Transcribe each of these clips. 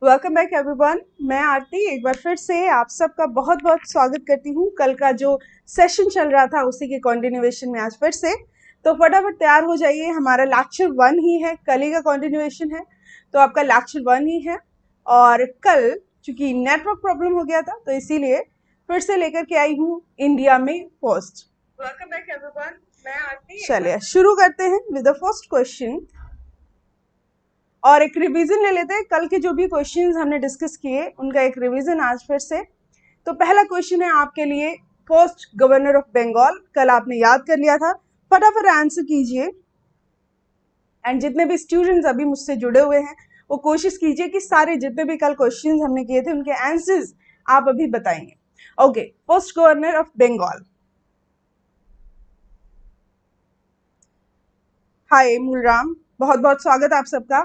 Welcome back everyone. मैं आरती एक बार फिर से आप सबका बहुत बहुत स्वागत करती हूँ। कल का जो सेशन चल रहा था उसी के कंटिन्यूएशन में आज फिर से, तो फटाफट तैयार हो जाइए। हमारा लेक्चर 1 ही है, कल ही का कंटिन्यूएशन है, तो आपका लेक्चर 1 ही है। और कल चूंकि नेटवर्क प्रॉब्लम हो गया था तो इसीलिए फिर से लेकर के आई हूँ इंडिया में पोस्ट। वेलकम बैक एवरीवन, मैं आरती। चलिए शुरू करते हैं विद द फर्स्ट क्वेश्चन और एक रिवीजन ले लेते हैं। कल के जो भी क्वेश्चंस हमने डिस्कस किए उनका एक रिवीजन आज फिर से। तो पहला क्वेश्चन है आपके लिए, फर्स्ट गवर्नर ऑफ बंगाल। कल आपने याद कर लिया था, फटाफट आंसर कीजिए। एंड जितने भी स्टूडेंट्स अभी मुझसे जुड़े हुए हैं वो कोशिश कीजिए कि सारे जितने भी कल क्वेश्चंस हमने किए थे उनके आंसर्स आप अभी बताएंगे। Okay, first governor of Bengal. Hi Mulram, बहुत बहुत स्वागत आप सबका।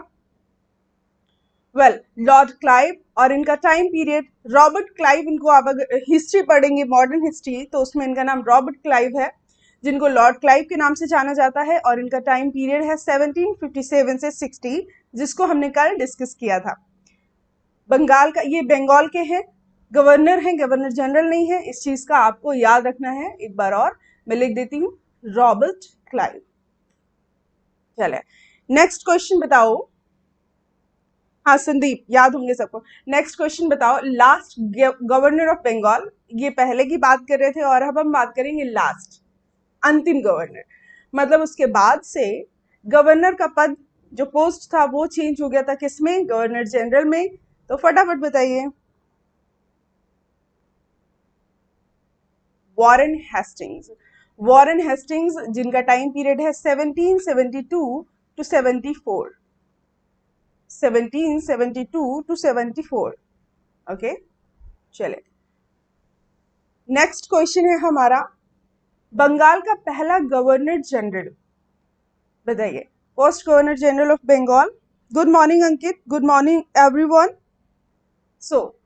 लॉर्ड क्लाइव, और इनका टाइम पीरियड रॉबर्ट क्लाइव। इनको आप अगर हिस्ट्री पढ़ेंगे, मॉडर्न हिस्ट्री, तो उसमें इनका नाम रॉबर्ट क्लाइव है, जिनको लॉर्ड क्लाइव के नाम से जाना जाता है। और इनका टाइम पीरियड है 1757 से 60, जिसको हमने कल डिस्कस किया था। बंगाल का, ये बंगाल के हैं, गवर्नर हैं, गवर्नर जनरल नहीं है। इस चीज का आपको याद रखना है। एक बार और मैं लिख देती हूँ, रॉबर्ट क्लाइव। चले नेक्स्ट क्वेश्चन बताओ। हाँ संदीप, याद होंगे सबको। नेक्स्ट क्वेश्चन बताओ, लास्ट गवर्नर ऑफ बंगाल। ये पहले की बात कर रहे थे और अब हम बात करेंगे लास्ट, अंतिम गवर्नर। मतलब उसके बाद से गवर्नर का पद, जो पोस्ट था, वो चेंज हो गया था किसमें? गवर्नर जनरल में। तो फटाफट बताइए। Warren Hastings. वॉरेन हेस्टिंग्स, जिनका टाइम पीरियड है 1772 टू 74। 1772 टू 74। ओके, चले नेक्स्ट क्वेश्चन है हमारा, बंगाल का पहला गवर्नर जनरल बताइए। First governor general of Bengal. Good morning Ankit, good morning everyone. So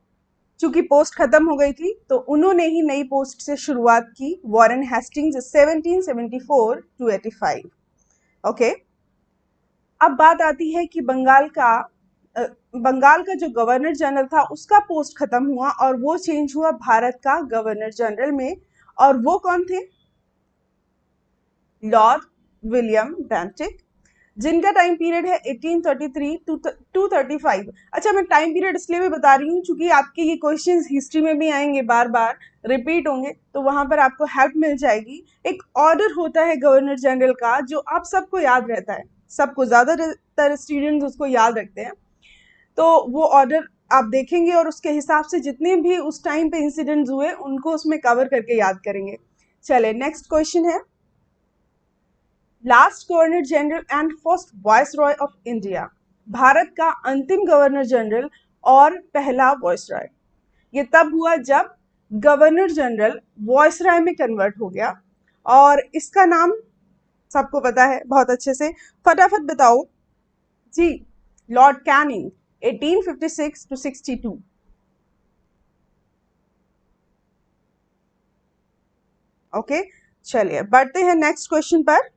चूंकि पोस्ट खत्म हो गई थी तो उन्होंने ही नई पोस्ट से शुरुआत की, वॉरेन हेस्टिंग्स, 1774 टू 85। ओके, अब बात आती है कि बंगाल का जो गवर्नर जनरल था उसका पोस्ट खत्म हुआ और वो चेंज हुआ भारत का गवर्नर जनरल में। और वो कौन थे? लॉर्ड विलियम बेंटिक, जिनका टाइम पीरियड है 1833 टू 235। अच्छा, मैं टाइम पीरियड इसलिए भी बता रही हूँ क्योंकि आपके ये क्वेश्चंस हिस्ट्री में भी आएंगे, बार बार रिपीट होंगे, तो वहां पर आपको हेल्प मिल जाएगी। एक ऑर्डर होता है गवर्नर जनरल का जो आप सबको याद रहता है, सबको, ज्यादातर स्टूडेंट्स उसको याद रखते हैं। तो वो ऑर्डर आप देखेंगे और उसके हिसाब से जितने भी उस टाइम पे इंसिडेंट्स हुए उनको उसमें कवर करके याद करेंगे। चले नेक्स्ट क्वेश्चन है, last governor general and first viceroy of India. Bharat का अंतिम गवर्नर जनरल और पहला वाइसरॉय। ये तब हुआ जब गवर्नर जनरल वाइसरॉय में कन्वर्ट हो गया, और इसका नाम सबको पता है बहुत अच्छे से। फटाफट बताओ जी। Lord Canning, 1856 to 62। ओके, चलिए बढ़ते हैं नेक्स्ट क्वेश्चन पर।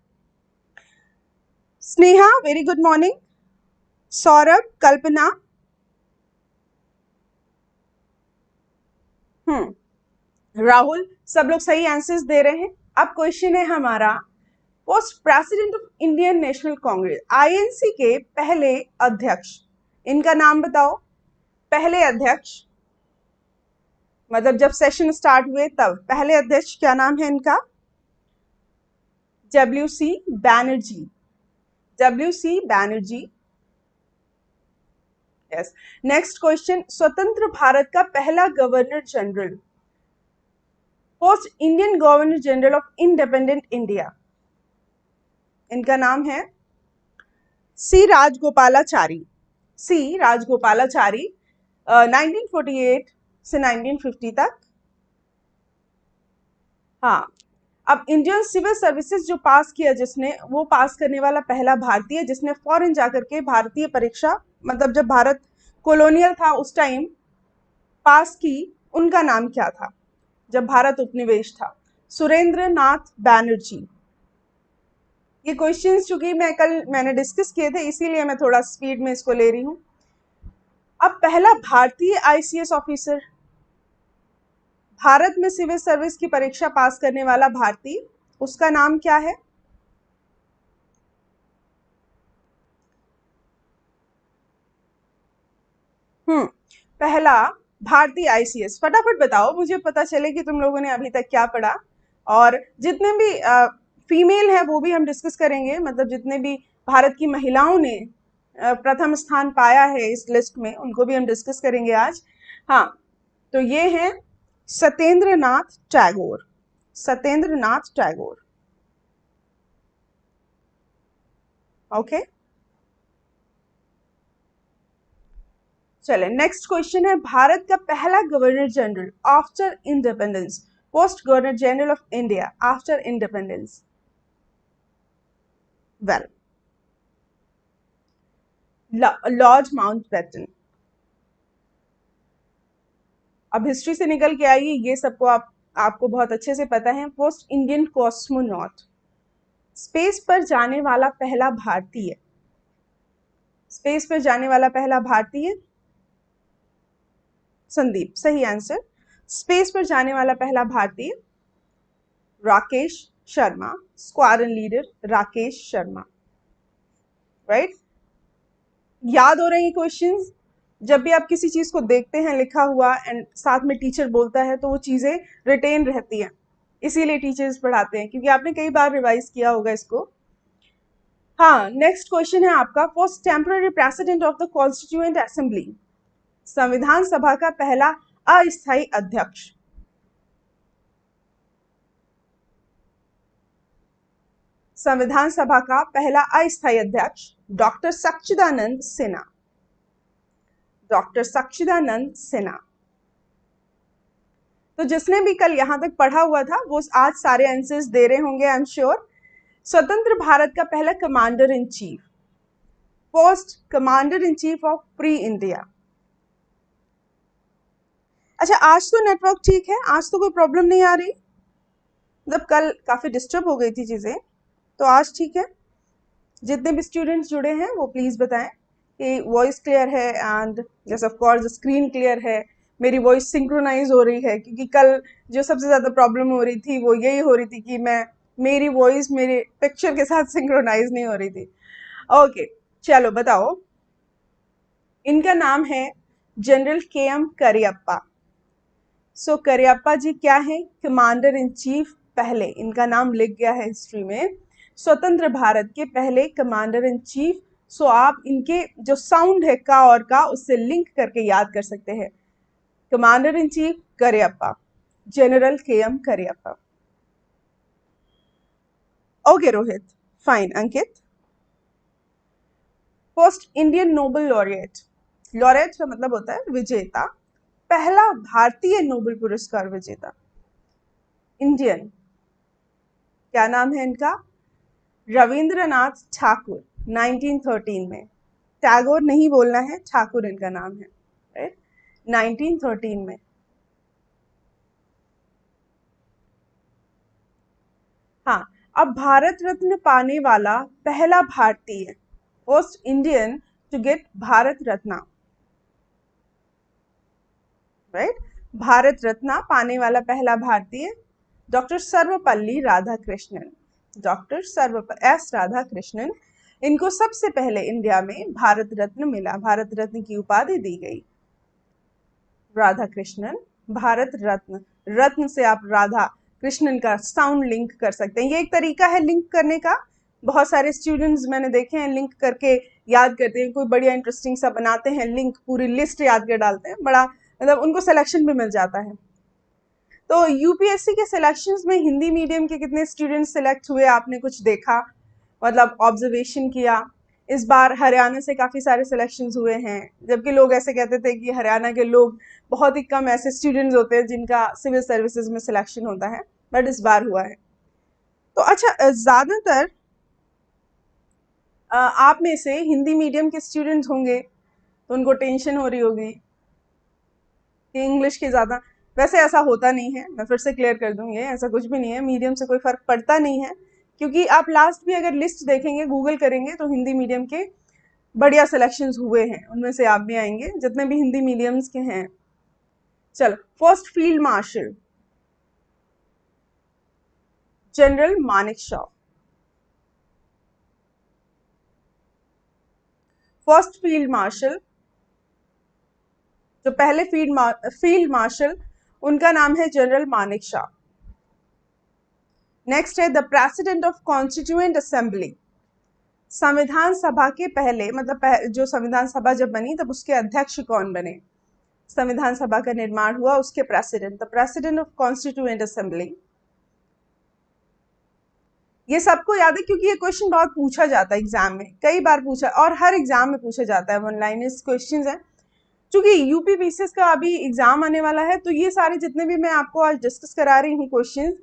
Sneha, very good morning. Saurabh, Kalpana, Rahul, सब लोग सही आंसर्स दे रहे हैं। अब क्वेश्चन है हमारा, post president of Indian National Congress, INC के पहले अध्यक्ष, इनका नाम बताओ। पहले अध्यक्ष मतलब जब सेशन स्टार्ट हुए तब पहले अध्यक्ष क्या नाम है इनका? WC Banerjee. WC Banerjee, yes. Next question, स्वतंत्र भारत का पहला governor general, post Indian governor general of independent India, इनका नाम है सी राजगोपालाचारी। सी राजगोपालाचारी, 1948 से 1950 तक। हाँ, अब इंडियन सिविल सर्विसेज जो पास किया जिसने, वो पास करने वाला पहला भारतीय जिसने फॉरेन जाकर के भारतीय परीक्षा, मतलब जब भारत कॉलोनियल था उस टाइम पास की, उनका नाम क्या था जब भारत उपनिवेश था? सुरेंद्र नाथ बैनर्जी। ये क्वेश्चंस चूंकि मैंने डिस्कस किए थे इसीलिए मैं थोड़ा स्पीड में इसको ले रही हूँ। अब पहला भारतीय आईसीएस ऑफिसर, भारत में सिविल सर्विस की परीक्षा पास करने वाला भारतीय, उसका नाम क्या है? पहला भारतीय आईसीएस, फटाफट बताओ, मुझे पता चले कि तुम लोगों ने अभी तक क्या पढ़ा। और जितने भी फीमेल है वो भी हम डिस्कस करेंगे, मतलब जितने भी भारत की महिलाओं ने प्रथम स्थान पाया है इस लिस्ट में, उनको भी हम डिस्कस करेंगे आज। हाँ, तो ये हैं सत्येंद्र नाथ टैगोर, सत्येंद्र नाथ टैगोर। ओके, चले नेक्स्ट क्वेश्चन है, भारत का पहला governor general after independence, post governor general of India after independence. Well, Lord Mountbatten. अब हिस्ट्री से निकल के आइए, ये सबको आपको बहुत अच्छे से पता है। पोस्ट इंडियन कॉस्मोनॉट, स्पेस पर जाने वाला पहला भारतीय, स्पेस पर जाने वाला पहला भारतीय संदीप, सही आंसर। स्पेस पर जाने वाला पहला भारतीय Rakesh Sharma, squadron leader Rakesh Sharma, right. याद हो रहे हैं क्वेश्चंस? जब भी आप किसी चीज को देखते हैं लिखा हुआ एंड साथ में टीचर बोलता है तो वो चीजें रिटेन रहती हैं, इसीलिए टीचर्स पढ़ाते हैं, क्योंकि आपने कई बार रिवाइज किया होगा इसको। हाँ, नेक्स्ट क्वेश्चन है आपका, first temporary president of the constituent assembly, संविधान सभा का पहला अस्थायी अध्यक्ष। संविधान सभा का पहला अस्थायी अध्यक्ष डॉक्टर सच्चिदानंद सिन्हा, डॉक्टर सच्चिदानंद सिन्हा। तो जिसने भी कल यहां तक पढ़ा हुआ था वो आज सारे आंसर्स दे रहे होंगे, आई एम श्योर। स्वतंत्र भारत का पहला commander in chief, first commander in chief of free India. अच्छा, आज तो नेटवर्क ठीक है, आज तो कोई प्रॉब्लम नहीं आ रही, मतलब कल काफी डिस्टर्ब हो गई थी चीजें, तो आज ठीक है। जितने भी स्टूडेंट्स जुड़े हैं वो प्लीज बताएं कि वॉइस क्लियर है एंड जैसे ऑफ कोर्स स्क्रीन क्लियर है, मेरी वॉइस सिंक्रोनाइज हो रही है, क्योंकि कल जो सबसे ज्यादा प्रॉब्लम हो रही थी वो यही हो रही थी कि मेरी वॉइस मेरे पिक्चर के साथ सिंक्रोनाइज नहीं हो रही थी। ओके, चलो बताओ, इनका नाम है जनरल के एम करियप्पा। सो करियप्पा जी क्या है? कमांडर इन चीफ पहले, इनका नाम लिख गया है हिस्ट्री में, स्वतंत्र भारत के पहले कमांडर इन चीफ। सो आप इनके जो साउंड है का और का, उससे लिंक करके याद कर सकते हैं, commander in chief Cariappa, general K M Cariappa. Okay Rohit, fine. Ankit, first Indian Nobel laureate, laureate का मतलब होता है विजेता, पहला भारतीय नोबेल पुरस्कार विजेता, इंडियन, क्या नाम है इनका? रविंद्रनाथ ठाकुर, 1913 में। टैगोर नहीं बोलना है, ठाकुर इनका नाम है, राइट, 1913 में। हाँ, अब भारत रत्न पाने वाला पहला भारतीय, first Indian to get Bharat Ratna, right, Bharat Ratna पाने वाला पहला भारतीय doctor Sarvepalli Radhakrishnan, doctor S Radhakrishnan. इनको सबसे पहले इंडिया में भारत रत्न मिला, भारत रत्न की उपाधि दी गई। राधाकृष्णन, भारत रत्न, रत्न से आप राधा कृष्णन का साउंड लिंक कर सकते हैं, ये एक तरीका है लिंक करने का। बहुत सारे स्टूडेंट्स मैंने देखे हैं लिंक करके याद करते हैं, कोई बढ़िया इंटरेस्टिंग सा बनाते हैं लिंक, पूरी लिस्ट याद कर डालते हैं, बड़ा मतलब उनको सिलेक्शन भी मिल जाता है। तो यूपीएससी के सिलेक्शंस में हिंदी मीडियम के कितने स्टूडेंट्स सिलेक्ट हुए आपने कुछ देखा, मतलब ऑब्जर्वेशन किया? इस बार हरियाणा से काफी सारे सिलेक्शंस हुए हैं, जबकि लोग ऐसे कहते थे कि हरियाणा के लोग बहुत ही कम ऐसे स्टूडेंट्स होते हैं जिनका सिविल सर्विसेज में सिलेक्शन होता है, बट इस बार हुआ है। तो अच्छा, ज्यादातर आप में से हिंदी मीडियम के स्टूडेंट्स होंगे तो उनको टेंशन हो रही होगी कि इंग्लिश की ज्यादा, वैसे ऐसा होता नहीं है, मैं फिर से क्लियर कर दूंगी, ऐसा कुछ भी नहीं है, मीडियम से कोई फर्क पड़ता नहीं है, क्योंकि आप लास्ट भी अगर लिस्ट देखेंगे, गूगल करेंगे तो हिंदी मीडियम के बढ़िया सिलेक्शंस हुए हैं, उनमें से आप भी आएंगे जितने भी हिंदी मीडियम्स के हैं। चलो, first field marshal general Manek Shaw. First field marshal, जो पहले फील्ड मार्शल, उनका नाम है जनरल मानेक शॉ। नेक्स्ट है the president of constituent assembly. संविधान सभा के पहले, मतलब जो संविधान सभा जब बनी तब उसके अध्यक्ष कौन बने? संविधान सभा का निर्माण हुआ, उसके president, the president of constituent assembly. ये सबको याद है क्योंकि ये क्वेश्चन बहुत पूछा जाता है एग्जाम में, कई बार पूछा, और हर एग्जाम में पूछा जाता है। वन लाइनर्स क्वेश्चंस हैं। क्योंकि यूपी पीसीएस का अभी एग्जाम आने वाला है, तो ये सारे जितने भी मैं आपको आज डिस्कस करा रही हूँ क्वेश्चंस,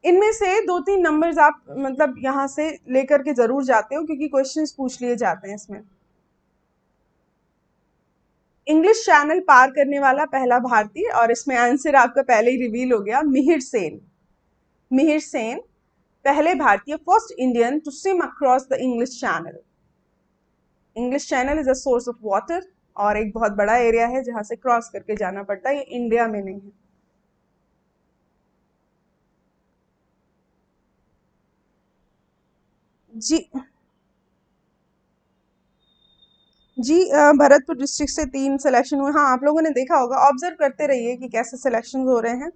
इनमें से 2-3 नंबर्स आप मतलब यहाँ से लेकर के जरूर जाते हो, क्योंकि क्वेश्चंस पूछ लिए जाते हैं इसमें। इंग्लिश चैनल पार करने वाला पहला भारतीय, और इसमें आंसर आपका पहले ही रिवील हो गया, मिहिर सेन। मिहिर सेन पहले भारतीय, first Indian to swim across the English channel. English channel is a source of water, और एक बहुत बड़ा एरिया है जहां से क्रॉस करके जाना पड़ता है, ये इंडिया में नहीं है। जी जी, भरतपुर डिस्ट्रिक्ट से 3 सिलेक्शन हुए। हाँ, आप लोगों ने देखा होगा, ऑब्जर्व करते रहिए कि कैसे सिलेक्शन हो रहे हैं।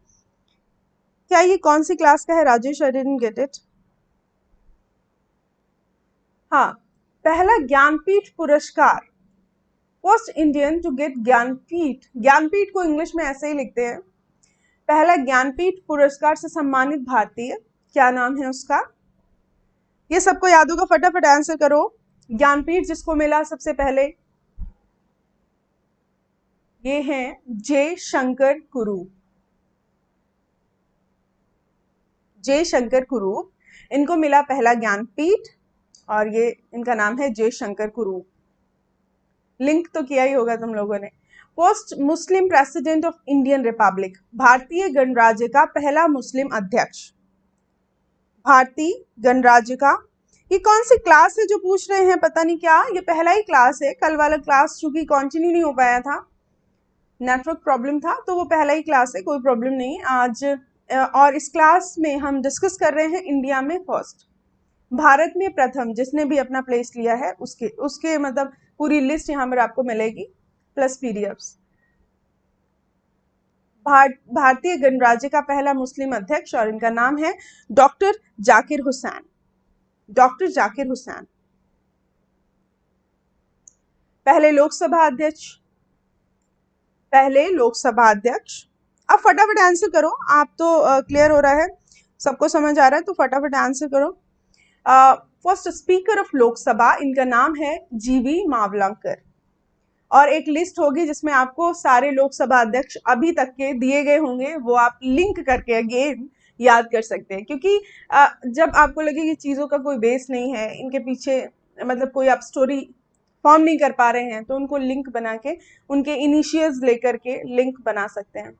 क्या ये कौन सी क्लास का है Rajesh? I didn't get it. हाँ, पहला ज्ञानपीठ पुरस्कार, first Indian to get Jnanpith. Jnanpith को इंग्लिश में ऐसे ही लिखते हैं। पहला ज्ञानपीठ पुरस्कार से सम्मानित भारतीय, क्या नाम है उसका? ये सबको याद होगा, फटाफट आंसर करो। ज्ञानपीठ जिसको मिला सबसे पहले, ये हैं जे शंकर कुरूप। जे शंकर कुरूप, इनको मिला पहला ज्ञानपीठ, और ये इनका नाम है जे शंकर कुरूप। लिंक तो किया ही होगा तुम लोगों ने। First Muslim president of Indian Republic, भारतीय गणराज्य का पहला मुस्लिम अध्यक्ष। भारतीय गणराज्य का, ये कौन सी क्लास है जो पूछ रहे हैं? पता नहीं क्या, ये पहला ही क्लास है। कल वाला क्लास चूंकि कंटिन्यू नहीं हो पाया था, नेटवर्क प्रॉब्लम था, तो वो पहला ही क्लास है, कोई प्रॉब्लम नहीं आज। और इस क्लास में हम डिस्कस कर रहे हैं इंडिया में फर्स्ट, भारत में प्रथम जिसने भी अपना प्लेस लिया है, उसके उसके मतलब पूरी लिस्ट यहाँ पर आपको मिलेगी, प्लस पीडीएफ्स। भारतीय गणराज्य का पहला मुस्लिम अध्यक्ष, और इनका नाम है डॉक्टर जाकिर हुसैन। डॉक्टर जाकिर हुसैन। पहले लोकसभा अध्यक्ष, पहले लोकसभा अध्यक्ष। अब फटाफट आंसर करो, आप तो क्लियर हो रहा है, सबको समझ आ रहा है, तो फटाफट आंसर करो। फर्स्ट स्पीकर ऑफ लोकसभा, इनका नाम है जीवी मावलंकर। और एक लिस्ट होगी जिसमें आपको सारे लोकसभा अध्यक्ष अभी तक के दिए गए होंगे, वो आप लिंक करके अगेन याद कर सकते हैं। क्योंकि जब आपको लगे कि चीज़ों का कोई बेस नहीं है, इनके पीछे मतलब कोई आप स्टोरी फॉर्म नहीं कर पा रहे हैं, तो उनको लिंक बना के, उनके इनिशियल्स लेकर के लिंक बना सकते हैं।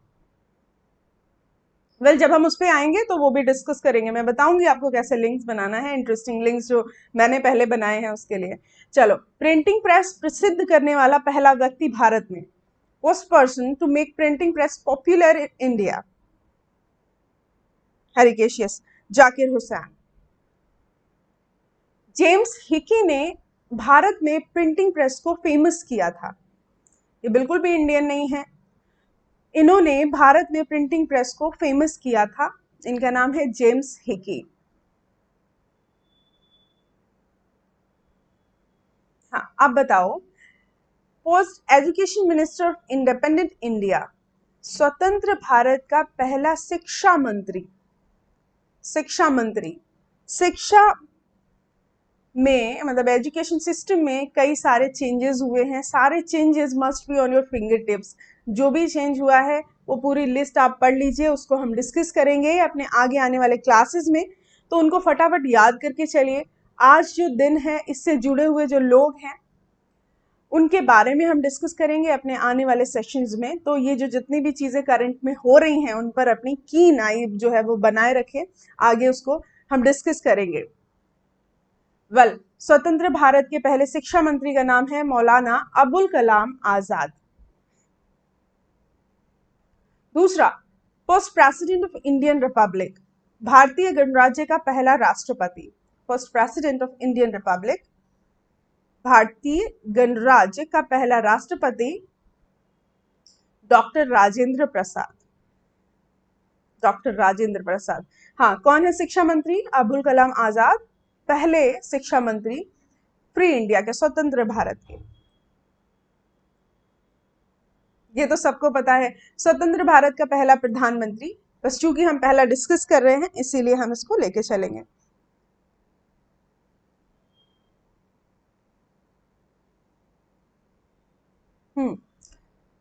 वेल, जब हम उस पर आएंगे तो वो भी डिस्कस करेंगे, मैं बताऊंगी आपको कैसे लिंक्स बनाना है, इंटरेस्टिंग लिंक्स जो मैंने पहले बनाए हैं उसके लिए। चलो, प्रिंटिंग प्रेस प्रसिद्ध करने वाला पहला व्यक्ति भारत में, first person to make printing press popular in India, हरिकेशियस जाकिर हुसैन। जेम्स हिकी ने भारत में प्रिंटिंग प्रेस को फेमस किया था, ये बिल्कुल भी इंडियन नहीं है। इन्होंने भारत में प्रिंटिंग प्रेस को फेमस किया था, इनका नाम है जेम्स हिकी। हाँ, अब बताओ, post education minister of independent India, स्वतंत्र भारत का पहला शिक्षा मंत्री। शिक्षा मंत्री, शिक्षा में मतलब एजुकेशन सिस्टम में कई सारे चेंजेस हुए हैं, सारे changes must be on your finger tips. जो भी चेंज हुआ है वो पूरी लिस्ट आप पढ़ लीजिए, उसको हम डिस्कस करेंगे अपने आगे आने वाले क्लासेस में, तो उनको फटाफट याद करके चलिए। आज जो दिन है, इससे जुड़े हुए जो लोग हैं उनके बारे में हम डिस्कस करेंगे अपने आने वाले सेशंस में। तो ये जो जितनी भी चीज़ें करंट में हो रही हैं उन पर अपनी कीन आई जो है वो बनाए रखें, आगे उसको हम डिस्कस करेंगे। वेल, स्वतंत्र भारत के पहले शिक्षा मंत्री का नाम है मौलाना अबुल कलाम आजाद। दूसरा, first president of Indian Republic, भारतीय गणराज्य का पहला राष्ट्रपति। First president of Indian Republic, भारतीय गणराज्य का पहला राष्ट्रपति डॉक्टर राजेंद्र प्रसाद। डॉक्टर राजेंद्र प्रसाद। हाँ, कौन है शिक्षा मंत्री? अबुल कलाम आजाद, पहले शिक्षा मंत्री फ्री इंडिया के, स्वतंत्र भारत के। ये तो सबको पता है। स्वतंत्र भारत का पहला प्रधानमंत्री, बस चूंकि हम पहला डिस्कस कर रहे हैं इसीलिए हम इसको लेके चलेंगे।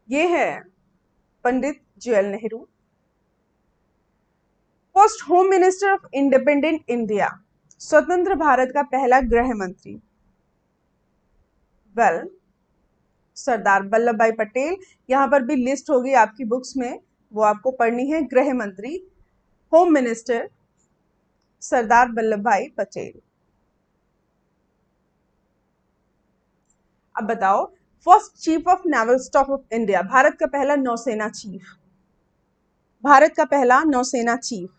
ये है Pandit Jawaharlal Nehru. First home minister of independent India, स्वतंत्र भारत का पहला गृह मंत्री। वेल, सरदार वल्लभ भाई पटेल। यहां पर भी लिस्ट होगी आपकी बुक्स में, वो आपको पढ़नी है। गृह मंत्री, होम मिनिस्टर सरदार वल्लभ भाई पटेल। अब बताओ, first chief of naval staff of India, Bharat का पहला नौसेना चीफ। भारत का पहला नौसेना चीफ।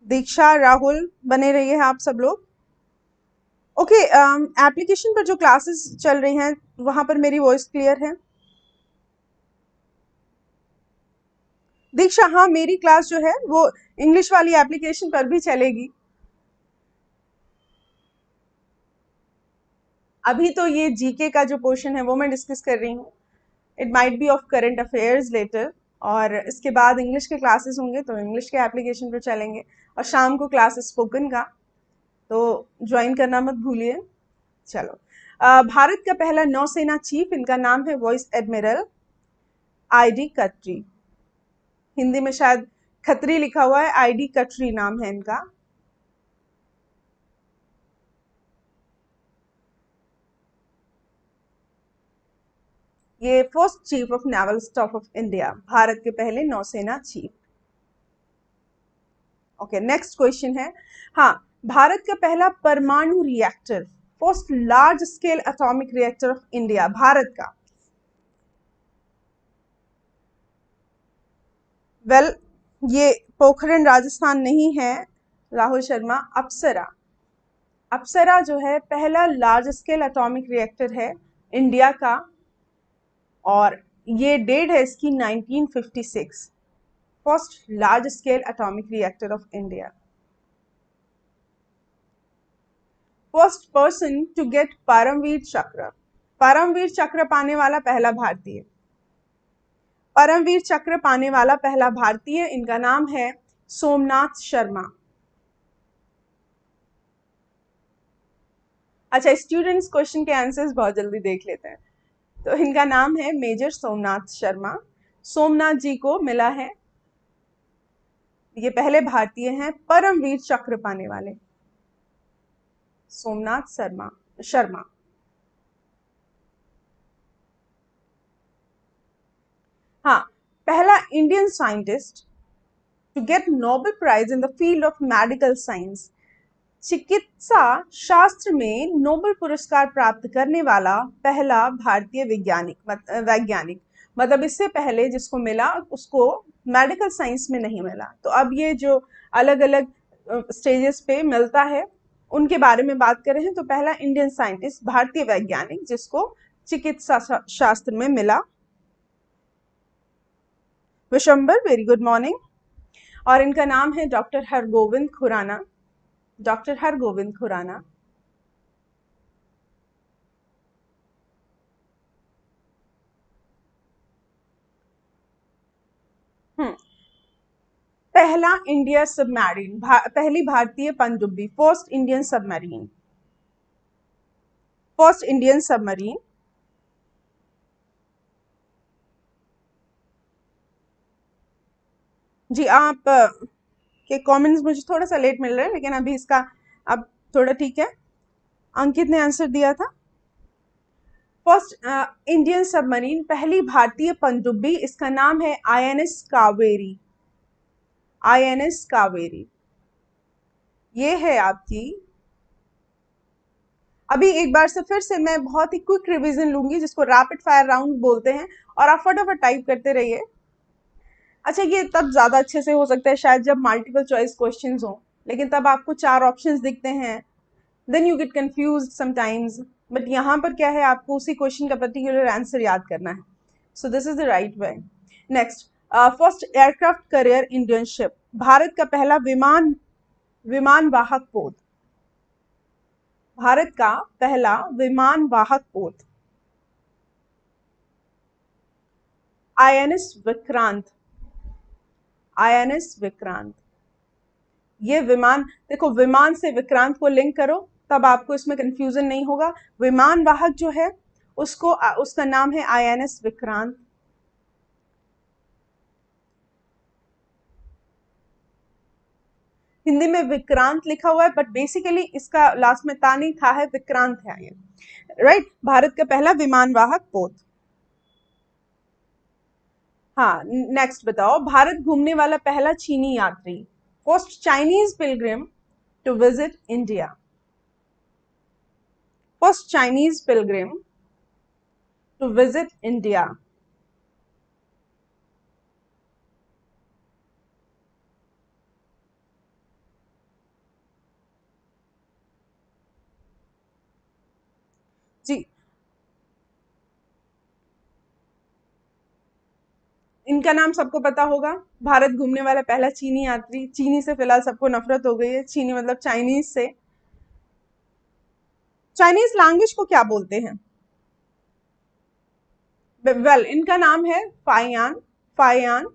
दीक्षा, राहुल, बने रहिए आप सब लोग। ओके, एप्लीकेशन पर जो क्लासेस चल रही हैं वहां पर मेरी वॉइस क्लियर है? दीक्षा, हाँ, मेरी क्लास जो है वो इंग्लिश वाली एप्लीकेशन पर भी चलेगी। अभी तो ये जीके का जो पोर्शन है वो मैं डिस्कस कर रही हूँ। It might be of current affairs later, और इसके बाद इंग्लिश के क्लासेस होंगे तो इंग्लिश के एप्लीकेशन पर चलेंगे, और शाम को क्लास स्पोकन का, तो ज्वाइन करना मत भूलिए। चलो, भारत का पहला नौसेना चीफ, इनका नाम है वाइस एडमिरल आई.डी. कटरी। हिंदी में शायद खत्री लिखा हुआ है, आई.डी. कटरी नाम है इनका। ये first chief of naval staff of India, Bharat के पहले नौसेना चीफ। ओके, नेक्स्ट क्वेश्चन है, हाँ, भारत का पहला परमाणु reactor, first large scale atomic reactor of India, Bharat का। वेल, ये पोखरण राजस्थान नहीं है राहुल शर्मा, अप्सरा। अप्सरा जो है पहला लार्ज स्केल एटॉमिक रिएक्टर है इंडिया का, और ये डेट है इसकी 1956। First large scale atomic reactor of India. First person to get Paramvir Chakra, Paramvir चक्र पाने वाला पहला भारतीय। परमवीर चक्र पाने वाला पहला भारतीय, इनका नाम है सोमनाथ शर्मा। अच्छा, स्टूडेंट्स क्वेश्चन के आंसर्स बहुत जल्दी देख लेते हैं। तो इनका नाम है मेजर सोमनाथ शर्मा। सोमनाथ जी को मिला है, ये पहले भारतीय हैं परमवीर चक्र पाने वाले, सोमनाथ शर्मा। हाँ, पहला Indian scientist to get Nobel prize in the field of medical science, चिकित्सा शास्त्र में नोबेल पुरस्कार प्राप्त करने वाला पहला भारतीय वैज्ञानिक, मतलब इससे पहले जिसको मिला उसको मेडिकल साइंस में नहीं मिला। तो अब ये जो अलग अलग स्टेजेस पे मिलता है उनके बारे में बात कर रहे हैं। तो पहला इंडियन साइंटिस्ट, भारतीय वैज्ञानिक जिसको चिकित्सा शास्त्र में मिला। Vishambar, very good morning. और इनका नाम है डॉक्टर हरगोविंद खुराना। डॉक्टर हरगोविंद खुराना। पहला इंडिया सबमरीन, पहली भारतीय पनडुब्बी, first Indian submarine. First Indian submarine. जी, आप के कमेंट्स मुझे थोड़ा सा लेट मिल रहे हैं, लेकिन अभी इसका अब थोड़ा ठीक है। अंकित ने आंसर दिया था, फर्स्ट इंडियन सबमरीन, पहली भारतीय पनडुब्बी, इसका नाम है INS कावेरी। INS कावेरी। ये है आपकी। अभी एक बार से फिर से मैं बहुत ही क्विक रिवीजन लूंगी, जिसको रैपिड फायर राउंड बोलते हैं, और आप फटाफट टाइप करते रहिए। अच्छा, ये तब ज्यादा अच्छे से हो सकता है शायद जब मल्टीपल चॉइस क्वेश्चंस हो, लेकिन तब आपको 4 ऑप्शंस दिखते हैं, then you get confuse sometimes. But यहाँ पर क्या है, आपको उसी क्वेश्चन का पर्टिकुलर आंसर याद करना है। So this is the right way. Next, first aircraft carrier Indian ship. Bharat का पहला विमान वाहक पोत। भारत का पहला विमान वाहक पोत INS विक्रांत। INS विक्रांत। ये विमान, देखो विमान से विक्रांत को लिंक करो, तब आपको इसमें कंफ्यूजन नहीं होगा। विमान वाहक जो है उसको उसका नाम है INS विक्रांत। हिंदी में विक्रांत लिखा हुआ है, बट बेसिकली इसका लास्ट में ता नहीं था, है विक्रांत है ये। राइट, भारत का पहला विमान वाहक पोत। हाँ, नेक्स्ट बताओ, भारत घूमने वाला पहला चीनी यात्री। First Chinese pilgrim to visit India. First Chinese pilgrim to visit India. जी, इनका नाम सबको पता होगा। भारत घूमने वाला पहला चीनी यात्री। चीनी से फिलहाल सबको नफरत हो गई है, चीनी मतलब चाइनीज से। चाइनीज लैंग्वेज को क्या बोलते हैं? वेल, इनका नाम है फाइयान। फाइयान।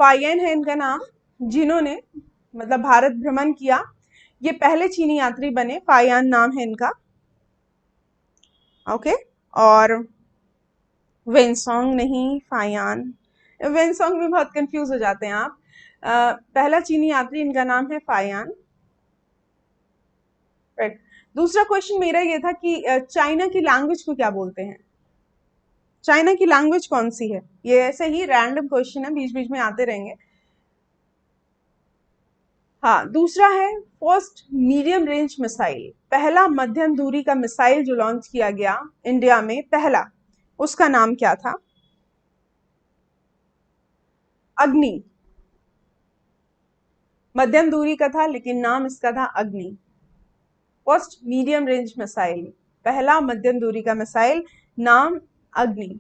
फाइयान है इनका नाम, जिन्होंने मतलब भारत भ्रमण किया। ये पहले चीनी यात्री बने, फाइयान नाम है इनका। ओके, और वेनसोंग नहीं, फाइयान। वेनसोंग में बहुत कंफ्यूज हो जाते हैं आप। पहला चीनी यात्री, इनका नाम है फाइयान। राइट। दूसरा क्वेश्चन मेरा ये था कि चाइना की लैंग्वेज को क्या बोलते हैं? चाइना की लैंग्वेज कौन सी है? ये ऐसे ही रैंडम क्वेश्चन है, बीच बीच में आते रहेंगे। हाँ, दूसरा है फर्स्ट मीडियम रेंज मिसाइल। पहला मध्यम दूरी का मिसाइल जो लॉन्च किया गया इंडिया में पहला, उसका नाम क्या था? अग्नि। मध्यम दूरी का था, लेकिन नाम इसका था अग्नि। फर्स्ट मीडियम रेंज मिसाइल, पहला मध्यम दूरी का मिसाइल, नाम अग्नि।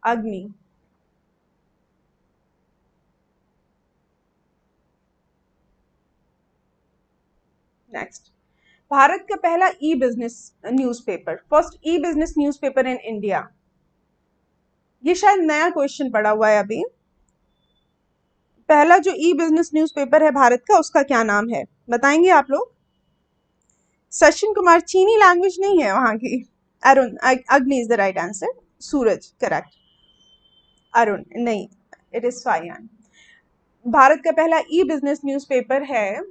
अग्नि। नेक्स्ट, भारत का पहला e business newspaper. First e business newspaper in India. ये शायद नया क्वेश्चन पड़ा हुआ है अभी। पहला जो ई बिजनेस न्यूज़पेपर है भारत का, उसका क्या नाम है, बताएंगे आप लोग? सचिन कुमार, चीनी लैंग्वेज नहीं है वहां की। Arun, Agni is the right answer. Suraj, correct. Arun नहीं, इट इज फाइयान। भारत का पहला ई बिजनेस न्यूज़पेपर है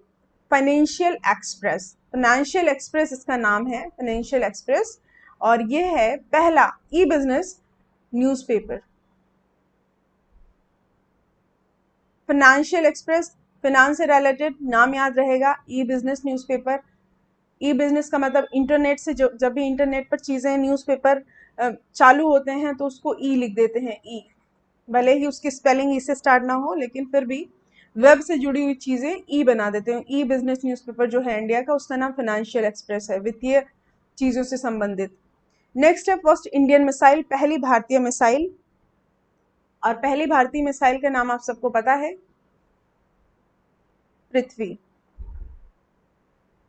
फाइनेंशियल एक्सप्रेस। फाइनेंशियल एक्सप्रेस इसका नाम है, फाइनेंशियल एक्सप्रेस। और ये है पहला e business newspaper. Financial Express, finance से रिलेटेड नाम याद रहेगा, e business newspaper. E business का मतलब इंटरनेट से, जो जब भी इंटरनेट पर चीजें न्यूज़पेपर चालू होते हैं तो उसको ई लिख देते हैं, ई। भले ही उसकी स्पेलिंग ई से स्टार्ट ना हो, लेकिन फिर भी वेब से जुड़ी हुई चीजें ई बना देते हैं। ई बिजनेस न्यूज़पेपर जो है इंडिया का, उसका नाम फाइनेंशियल एक्सप्रेस है, वित्तीय चीजों से संबंधित। नेक्स्ट है फर्स्ट इंडियन मिसाइल, पहली भारतीय मिसाइल। और पहली भारतीय मिसाइल का नाम आप सबको पता है, पृथ्वी।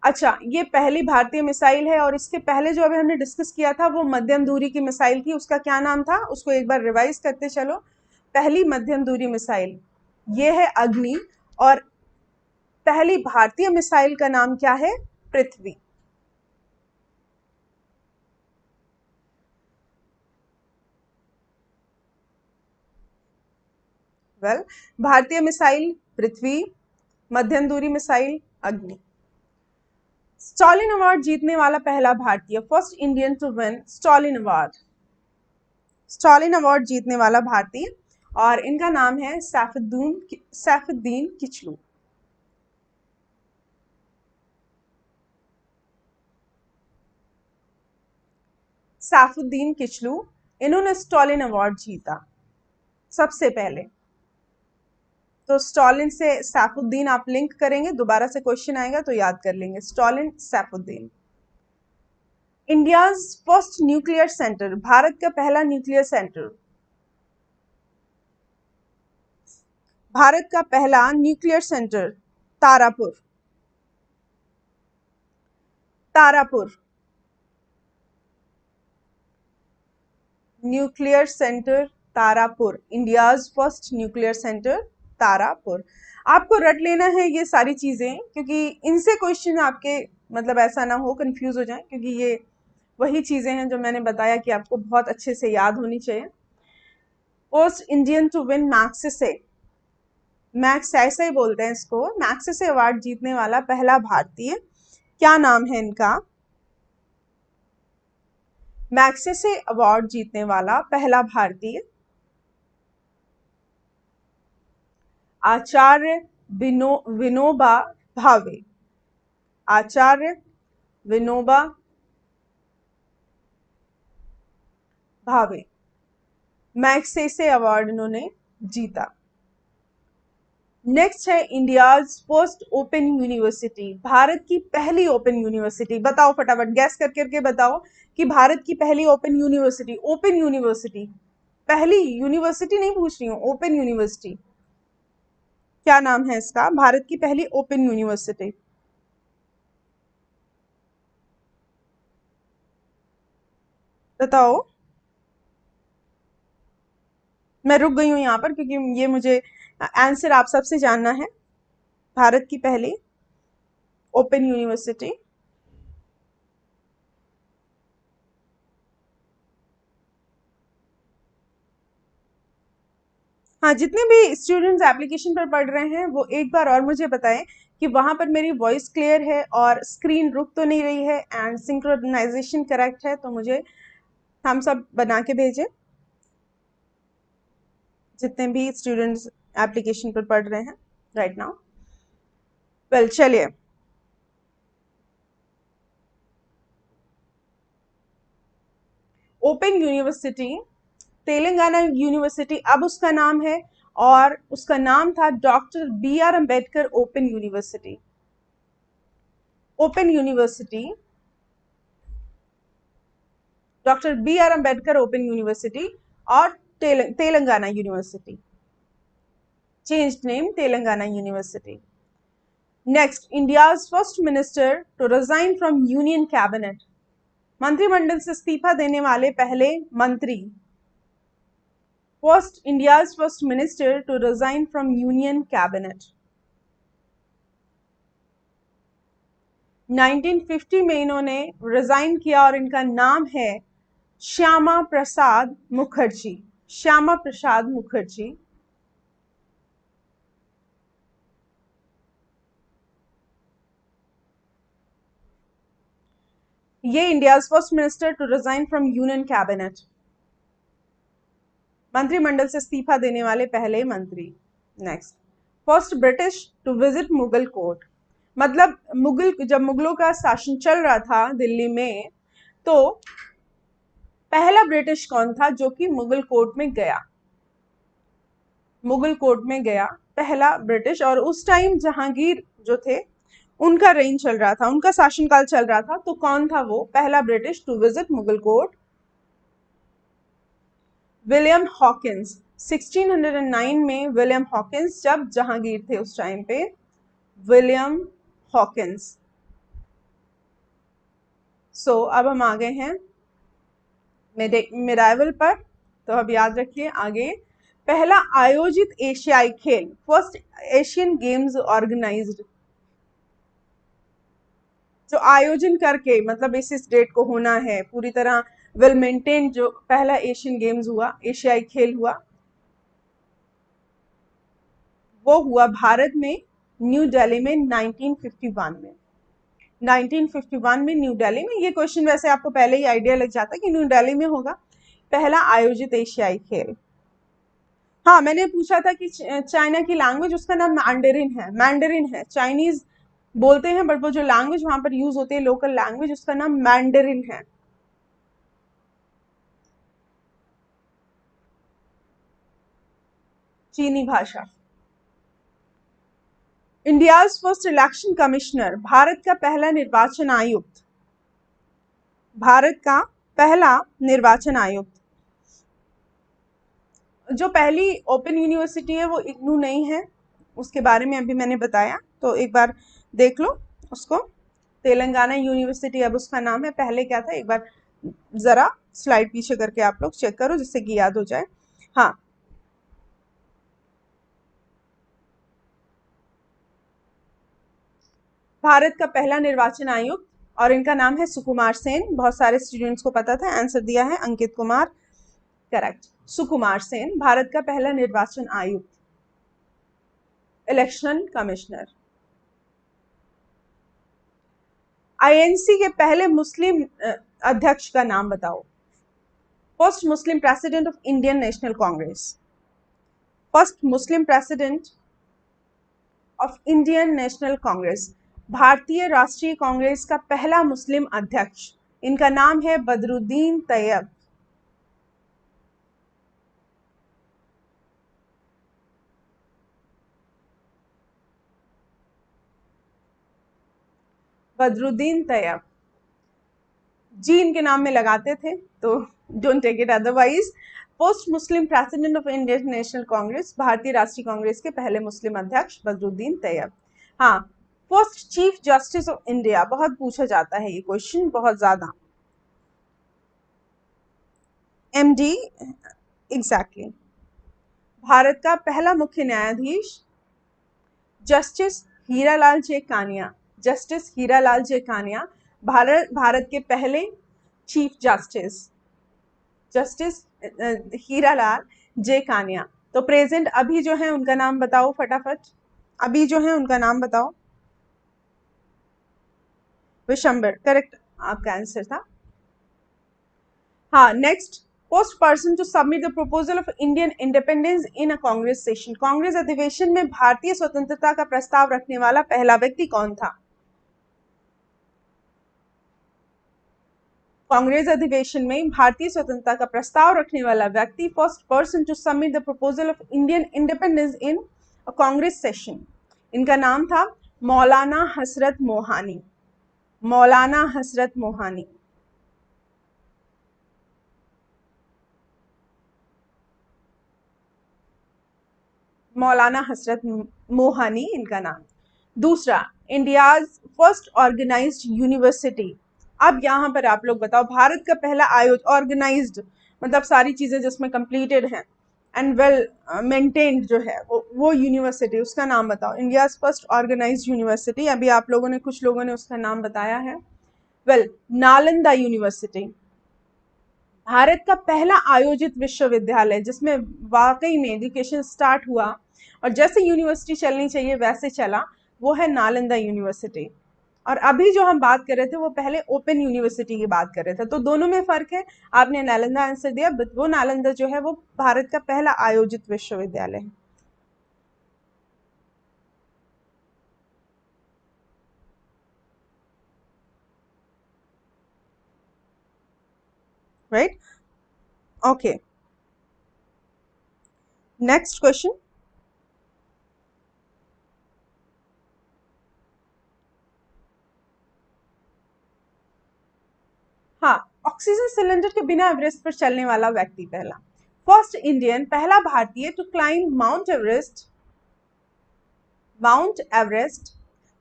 अच्छा, ये पहली भारतीय मिसाइल है, और इसके पहले जो अभी हमने डिस्कस किया था वो मध्यम दूरी की मिसाइल थी, उसका क्या नाम था, उसको एक बार रिवाइज करते चलो। पहली मध्यम दूरी मिसाइल ये है अग्नि, और पहली भारतीय मिसाइल का नाम क्या है? पृथ्वी। वेल, भारतीय मिसाइल पृथ्वी, मध्यम दूरी मिसाइल अग्नि। स्टॉलिन अवार्ड जीतने वाला पहला भारतीय, first Indian to win Stalin award. Stalin award जीतने वाला भारतीय और इनका नाम है सैफुद्दीन किचलू। सैफुद्दीन किचलू, इन्होंने स्टॉलिन अवार्ड जीता सबसे पहले। तो स्टॉलिन से सैफुद्दीन आप लिंक करेंगे, दोबारा से क्वेश्चन आएगा तो याद कर लेंगे, Stalin Saifuddin. India's first nuclear centre, Bharat का पहला न्यूक्लियर सेंटर, भारत का पहला nuclear centre Tarapur, Tarapur nuclear centre Tarapur, India's first nuclear centre Tarapur. आपको रट लेना है ये सारी चीजें, क्योंकि इनसे क्वेश्चन आपके मतलब ऐसा ना हो कंफ्यूज हो जाए, क्योंकि ये वही चीजें हैं जो मैंने बताया कि आपको बहुत अच्छे से याद होनी चाहिए। First Indian to win Magsaysay, Magsaysay बोलते हैं इसको, मैग्सेसे अवार्ड जीतने वाला पहला भारतीय, क्या नाम है इनका? मैग्सेसे अवार्ड जीतने वाला पहला भारतीय, आचार्य विनोबा भावे, आचार्य विनोबा भावे, मैग्सेसे अवार्ड इन्होंने जीता। नेक्स्ट है India's first open university, Bharat की पहली ओपन यूनिवर्सिटी। बताओ फटाफट, गैस कर करके बताओ कि भारत की पहली ओपन यूनिवर्सिटी, ओपन यूनिवर्सिटी, पहली यूनिवर्सिटी नहीं पूछ रही हूँ, ओपन यूनिवर्सिटी, क्या नाम है इसका? भारत की पहली ओपन यूनिवर्सिटी। बताओ। मैं रुक गई हूँ यहाँ पर क्योंकि ये मुझे आंसर आप सबसे जानना है। भारत की पहली ओपन यूनिवर्सिटी, हाँ, जितने भी स्टूडेंट्स एप्लीकेशन पर पढ़ रहे हैं वो एक बार और मुझे बताएं कि वहां पर मेरी वॉइस क्लियर है और स्क्रीन रुक तो नहीं रही है एंड सिंक्रोनाइजेशन करेक्ट है, तो मुझे थम्स अप बना के भेजें जितने भी स्टूडेंट्स एप्लीकेशन पर पढ़ रहे हैं राइट नाउ। वेल चलिए, ओपन यूनिवर्सिटी तेलंगाना यूनिवर्सिटी अब उसका नाम है, और उसका नाम था doctor B R Ambedkar open university. Open university doctor B R Ambedkar open university और Telangana university, change name Telangana university. Next, India's first minister to resign from union cabinet, मंत्रिमंडल से इस्तीफा देने वाले पहले मंत्री। First India's first minister to resign from union cabinet, 1950 में इन्होंने रिजाइन किया और इनका नाम है श्यामा प्रसाद मुखर्जी, श्यामा प्रसाद मुखर्जी। ये India's first minister to resign from union cabinet, मंत्रिमंडल से इस्तीफा देने वाले पहले मंत्री। Next, first British to visit Mughal court, मतलब जब मुगलों का शासन चल रहा था दिल्ली में, तो पहला ब्रिटिश कौन था जो कि मुगल कोर्ट में गया? मुगल कोर्ट में गया पहला ब्रिटिश, और उस टाइम जहांगीर जो थे उनका रेन चल रहा था, उनका शासनकाल चल रहा था, तो कौन था वो पहला British to visit Mughal court? William Hawkins. 1609 में विलियम हॉकिंस, जब जहांगीर थे उस टाइम पे, विलियम हॉकिंस। सो अब हम आ गए हैं मिराइवल पर, तो अब याद रखिए आगे, पहला आयोजित एशियाई खेल, फर्स्ट एशियन गेम्स ऑर्गेनाइज्ड, जो आयोजन करके मतलब इस डेट को होना है पूरी तरह वेल मेंटेन, जो पहला एशियन गेम्स हुआ, एशियाई खेल हुआ, वो हुआ भारत में न्यू दिल्ली में 1951 में। 1951 में न्यू दिल्ली में, ये क्वेश्चन वैसे आपको पहले ही आइडिया लग जाता है कि न्यू दिल्ली में होगा पहला आयोजित एशियाई खेल। हाँ, मैंने पूछा था कि चाइना की लैंग्वेज, उसका नाम मैंडरिन है। मैंडरिन है, चाइनीज बोलते हैं, बट वो जो लैंग्वेज वहां पर यूज होती है लोकल लैंग्वेज, उसका नाम मैंडरिन है। चीनी भाषा। India's first election commissioner, Bharat का पहला निर्वाचन आयुक्त। भारत का पहला निर्वाचन आयुक्त। जो पहली ओपन यूनिवर्सिटी है वो इग्नू नहीं है, उसके बारे में अभी मैंने बताया, तो एक बार देख लो उसको। तेलंगाना यूनिवर्सिटी अब उसका नाम है, पहले क्या था एक बार जरा स्लाइड पीछे करके आप लोग चेक करो जिससे कि याद हो जाए। हाँ, भारत का पहला निर्वाचन आयुक्त, और इनका नाम है सुकुमार सेन। बहुत सारे स्टूडेंट्स को पता था, आंसर दिया है अंकित कुमार, करेक्ट। सुकुमार सेन भारत का पहला निर्वाचन आयुक्त, इलेक्शन कमिश्नर। आईएनसी के पहले मुस्लिम अध्यक्ष का नाम बताओ। First Muslim president of Indian National Congress. First Muslim president of Indian National Congress, भारतीय राष्ट्रीय कांग्रेस का पहला मुस्लिम अध्यक्ष, इनका नाम है बदरुद्दीन तैयब। बदरुद्दीन तैयब जी इनके नाम में लगाते थे, तो don't take it otherwise. First Muslim president of Indian National Congress, भारतीय राष्ट्रीय कांग्रेस के पहले मुस्लिम अध्यक्ष बदरुद्दीन तैयब। हाँ, first chief justice of India, बहुत पूछा जाता है ये क्वेश्चन, बहुत ज्यादा। MD, exactly. भारत का पहला मुख्य न्यायाधीश जस्टिस हीरालाल जे कानिया। जस्टिस हीरालाल जे कानिया भारत के पहले चीफ जस्टिस, जस्टिस हीरालाल जे कानिया। तो प्रेजेंट अभी जो है उनका नाम बताओ फटाफट, अभी जो है उनका नाम बताओ। विशंबर, करेक्ट आपका आंसर था। हाँ, next, first person to submit the proposal of Indian independence in a Congress session. Congress अधिवेशन में भारतीय स्वतंत्रता का प्रस्ताव रखने वाला पहला व्यक्ति कौन था? कांग्रेस अधिवेशन में भारतीय स्वतंत्रता का प्रस्ताव रखने वाला व्यक्ति, first person to submit the proposal of Indian independence in a Congress session, इनका नाम था मौलाना हसरत मोहानी। मौलाना हसरत मोहानी। मौलाना हसरत मोहानी इनका नाम। दूसरा, इंडियाज फर्स्ट ऑर्गेनाइज्ड यूनिवर्सिटी। अब यहाँ पर आप लोग बताओ, भारत का पहला आयोजित ऑर्गेनाइज्ड, मतलब सारी चीजें जिसमें कंप्लीटेड हैं एंड वेल मेंटेन्ड जो है वो यूनिवर्सिटी, उसका नाम बताओ। इंडियाज फर्स्ट ऑर्गेनाइज्ड यूनिवर्सिटी, अभी आप लोगों ने कुछ लोगों ने उसका नाम बताया है। Well, Nalanda university. भारत का पहला आयोजित विश्वविद्यालय जिसमें वाकई में एजुकेशन स्टार्ट हुआ और जैसे यूनिवर्सिटी चलनी चाहिए वैसे चला, वो है नालंदा यूनिवर्सिटी। और अभी जो हम बात कर रहे थे वो पहले ओपन यूनिवर्सिटी की बात कर रहे थे, तो दोनों में फर्क है। आपने नालंदा आंसर दिया, but वो नालंदा जो है वो भारत का पहला आयोजित विश्वविद्यालय है। Right, okay, next question. हाँ, ऑक्सीजन सिलेंडर के बिना एवरेस्ट पर चलने वाला व्यक्ति पहला। फर्स्ट इंडियन, पहला भारतीय to climb Mount Everest, Mount Everest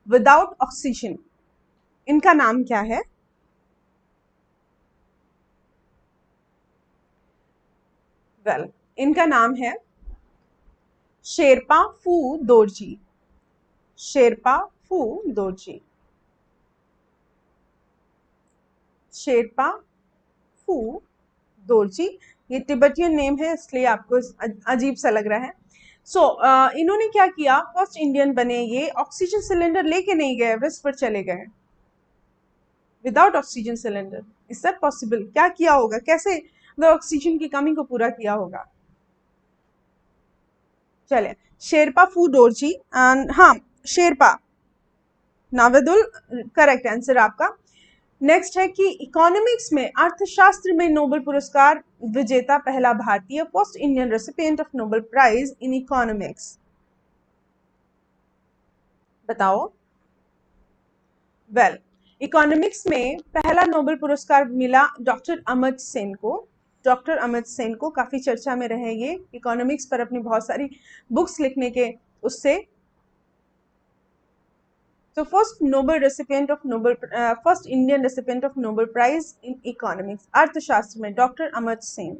without oxygen, इनका नाम क्या है? वेल, इनका नाम है शेरपा फू दोरजी। शेरपा फू दोरजी। शेरपा फू दोरजी, ये तिब्बतियन नेम है इसलिए आपको अजीब सा लग रहा है। सो इन्होंने क्या किया, फर्स्ट इंडियन बने ये, ऑक्सीजन सिलेंडर लेके नहीं गए, एवरेस्ट पर चले गए without oxygen cylinder. Is that possible? क्या किया होगा, कैसे मतलब ऑक्सीजन की कमी को पूरा किया होगा? चलिए, शेरपा फूडोरजी, हाँ, शेरपा नावेदुल, करेक्ट आंसर आपका। नेक्स्ट है कि इकोनॉमिक्स में, अर्थशास्त्र में नोबेल पुरस्कार विजेता पहला भारतीय, first Indian recipient of Nobel prize in economics, बताओ। वेल, इकोनॉमिक्स में पहला नोबेल पुरस्कार मिला डॉक्टर अमर्त्य सेन को। डॉक्टर अमर्त्य सेन को काफी चर्चा में रहे ये इकोनॉमिक्स पर अपनी बहुत सारी बुक्स लिखने के उससे। तो first Indian recipient of Nobel prize in economics, अर्थशास्त्र में डॉक्टर अमर्त्य सेन।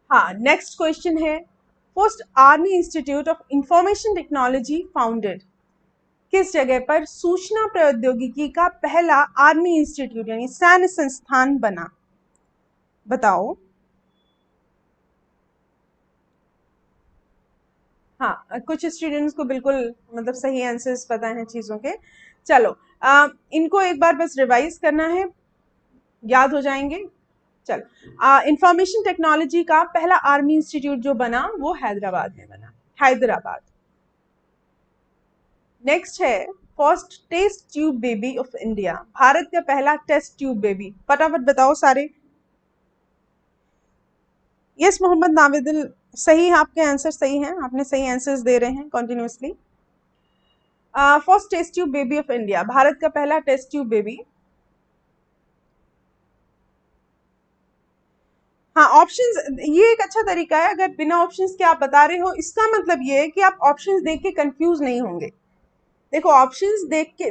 हाँ, नेक्स्ट क्वेश्चन है, first army institute of information technology founded, किस जगह पर सूचना प्रौद्योगिकी का पहला आर्मी इंस्टीट्यूट यानी सैन्य संस्थान बना, बताओ। हाँ, कुछ स्टूडेंट्स को बिल्कुल मतलब सही आंसर्स पता है चीजों के। चलो, इनको एक बार बस रिवाइज करना है, याद हो जाएंगे। चलो, इंफॉर्मेशन टेक्नोलॉजी का पहला आर्मी इंस्टीट्यूट जो बना वो हैदराबाद में बना, हैदराबाद। नेक्स्ट है, first test tube baby of India, Bharat का पहला टेस्ट ट्यूब बेबी, फटाफट बताओ सारे। यस मोहम्मद नाविदुल, सही है, आपके आंसर सही हैं, आपने सही आंसर्स दे रहे हैं continuously. First test tube baby of India, Bharat का पहला टेस्ट ट्यूब बेबी। हाँ, ऑप्शंस, ये एक अच्छा तरीका है, अगर बिना ऑप्शंस के आप बता रहे हो इसका मतलब ये है कि आप ऑप्शंस देख के कंफ्यूज नहीं होंगे। देखो, ऑप्शंस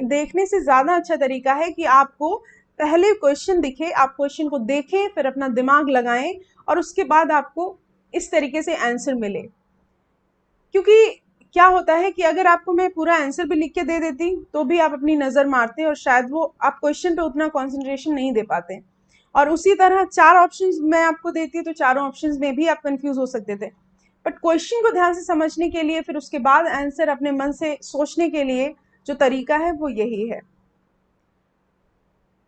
देखने से ज्यादा अच्छा तरीका है कि आपको पहले क्वेश्चन दिखे, आप क्वेश्चन को देखें, फिर अपना दिमाग लगाएं और उसके बाद आपको इस तरीके से आंसर मिले। क्योंकि क्या होता है कि अगर आपको मैं पूरा आंसर भी लिख के दे देती तो भी आप अपनी नजर मारते और शायद वो आप क्वेश्चन पे उतना कंसंट्रेशन नहीं दे पाते। और उसी तरह चार ऑप्शंस मैं आपको देती तो चारों ऑप्शंस में भी आप कंफ्यूज हो सकते थे। बट क्वेश्चन को ध्यान से समझने के लिए, फिर उसके बाद आंसर अपने मन से सोचने के लिए जो तरीका है वो यही है।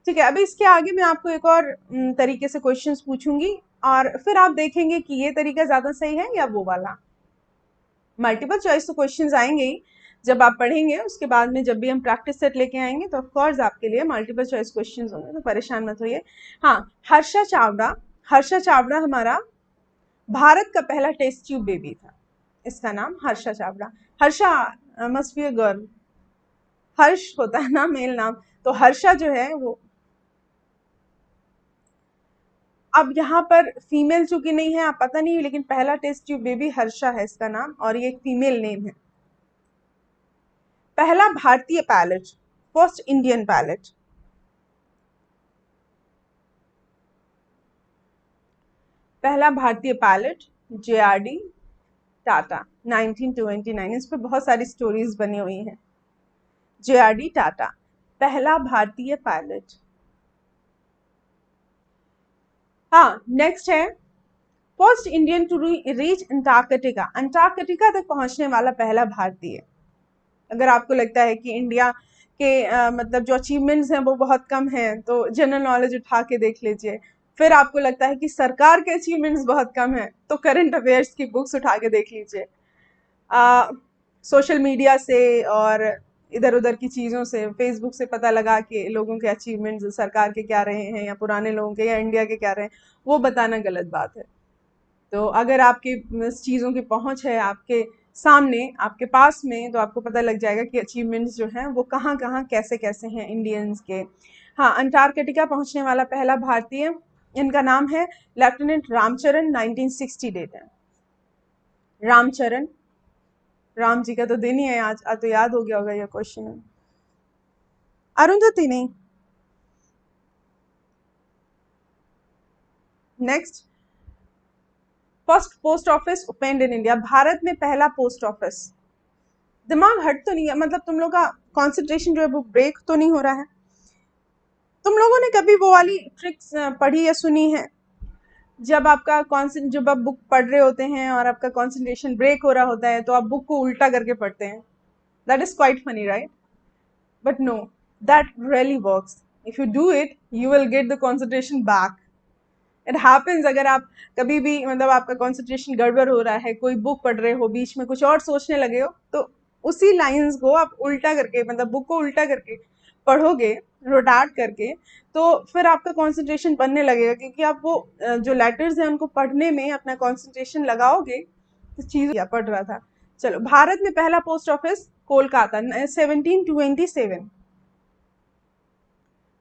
ठीक है, अभी इसके आगे मैं आपको एक और तरीके से क्वेश्चंस पूछूंगी और फिर आप देखेंगे कि ये तरीका ज्यादा सही है या वो वाला। मल्टीपल चॉइस तो क्वेश्चंस आएंगे ही जब आप पढ़ेंगे, उसके बाद में जब भी हम प्रैक्टिस सेट लेके आएंगे तो ऑफकोर्स आपके लिए मल्टीपल चॉइस क्वेश्चंस होंगे, तो परेशान मत होइए। हाँ, हर्षा चावड़ा, हर्षा चावड़ा हमारा भारत का पहला टेस्ट ट्यूब बेबी था, इसका नाम Harsha Chawda. Harsha must be a girl, Harsh होता है ना मेल नाम, तो हर्षा जो है वो, अब यहाँ पर फीमेल चूंकि नहीं है, आप पता नहीं, लेकिन पहला टेस्ट ट्यूब बेबी हर्षा है इसका नाम और ये एक फीमेल नेम है। पहला भारतीय पायलट, फर्स्ट इंडियन पायलट, पहला भारतीय पायलट JRD टाटा, 1929, इस पे बहुत सारी स्टोरीज बनी हुई हैं। JRD टाटा, पहला भारतीय पायलट। हाँ, नेक्स्ट है, first Indian to reach Antarctica, Antarctica तक पहुंचने वाला पहला भारतीय। अगर आपको लगता है कि इंडिया के मतलब जो अचीवमेंट्स हैं वो बहुत कम हैं, तो जनरल नॉलेज उठा के देख लीजिए। फिर आपको लगता है कि सरकार के अचीवमेंट्स बहुत कम हैं, तो करंट अफेयर्स की बुक्स उठा के देख लीजिए। सोशल मीडिया से और इधर उधर की चीज़ों से, फेसबुक से पता लगा के लोगों के अचीवमेंट्स सरकार के क्या रहे हैं या पुराने लोगों के या इंडिया के क्या रहे हैं, वो बताना गलत बात है। तो अगर आपकी चीज़ों की पहुंच है आपके सामने, आपके पास में, तो आपको पता लग जाएगा कि अचीवमेंट्स जो हैं वो कहाँ कहाँ कैसे कैसे हैं इंडियंस के। हाँ, अंटार्कटिका पहुंचने वाला पहला भारतीय, इनका नाम है लेफ्टिनेंट रामचरण, 1960 डेट है। रामचरण, राम जी का तो दिन ही है आज तो याद हो गया होगा ये क्वेश्चन। अरुंधति नहीं। Next, first post office opened in India, Bharat में पहला पोस्ट ऑफिस। दिमाग हट तो नहीं है, मतलब तुम लोग का कंसंट्रेशन जो है वो ब्रेक तो नहीं हो रहा है? तुम लोगों ने कभी वो वाली ट्रिक्स पढ़ी या सुनी है, जब आपका कॉन्सेंट, जब आप बुक पढ़ रहे होते हैं और आपका कंसंट्रेशन ब्रेक हो रहा होता है तो आप बुक को उल्टा करके पढ़ते हैं? That is quite funny, right? But no, that really works. If you do it, you will get the concentration back. It happens. अगर आप कभी भी मतलब आपका कंसंट्रेशन गड़बड़ हो रहा है, कोई बुक पढ़ रहे हो, बीच में कुछ और सोचने लगे हो, तो उसी लाइंस को आप उल्टा करके, मतलब बुक को उल्टा करके पढ़ोगे, रोटेट करके, तो फिर आपका कंसंट्रेशन बनने लगेगा, क्योंकि आप वो जो लेटर्स हैं उनको पढ़ने में अपना कंसंट्रेशन लगाओगे, तो चीज पढ़ रहा था। चलो, भारत में पहला post office Kolkata 1727।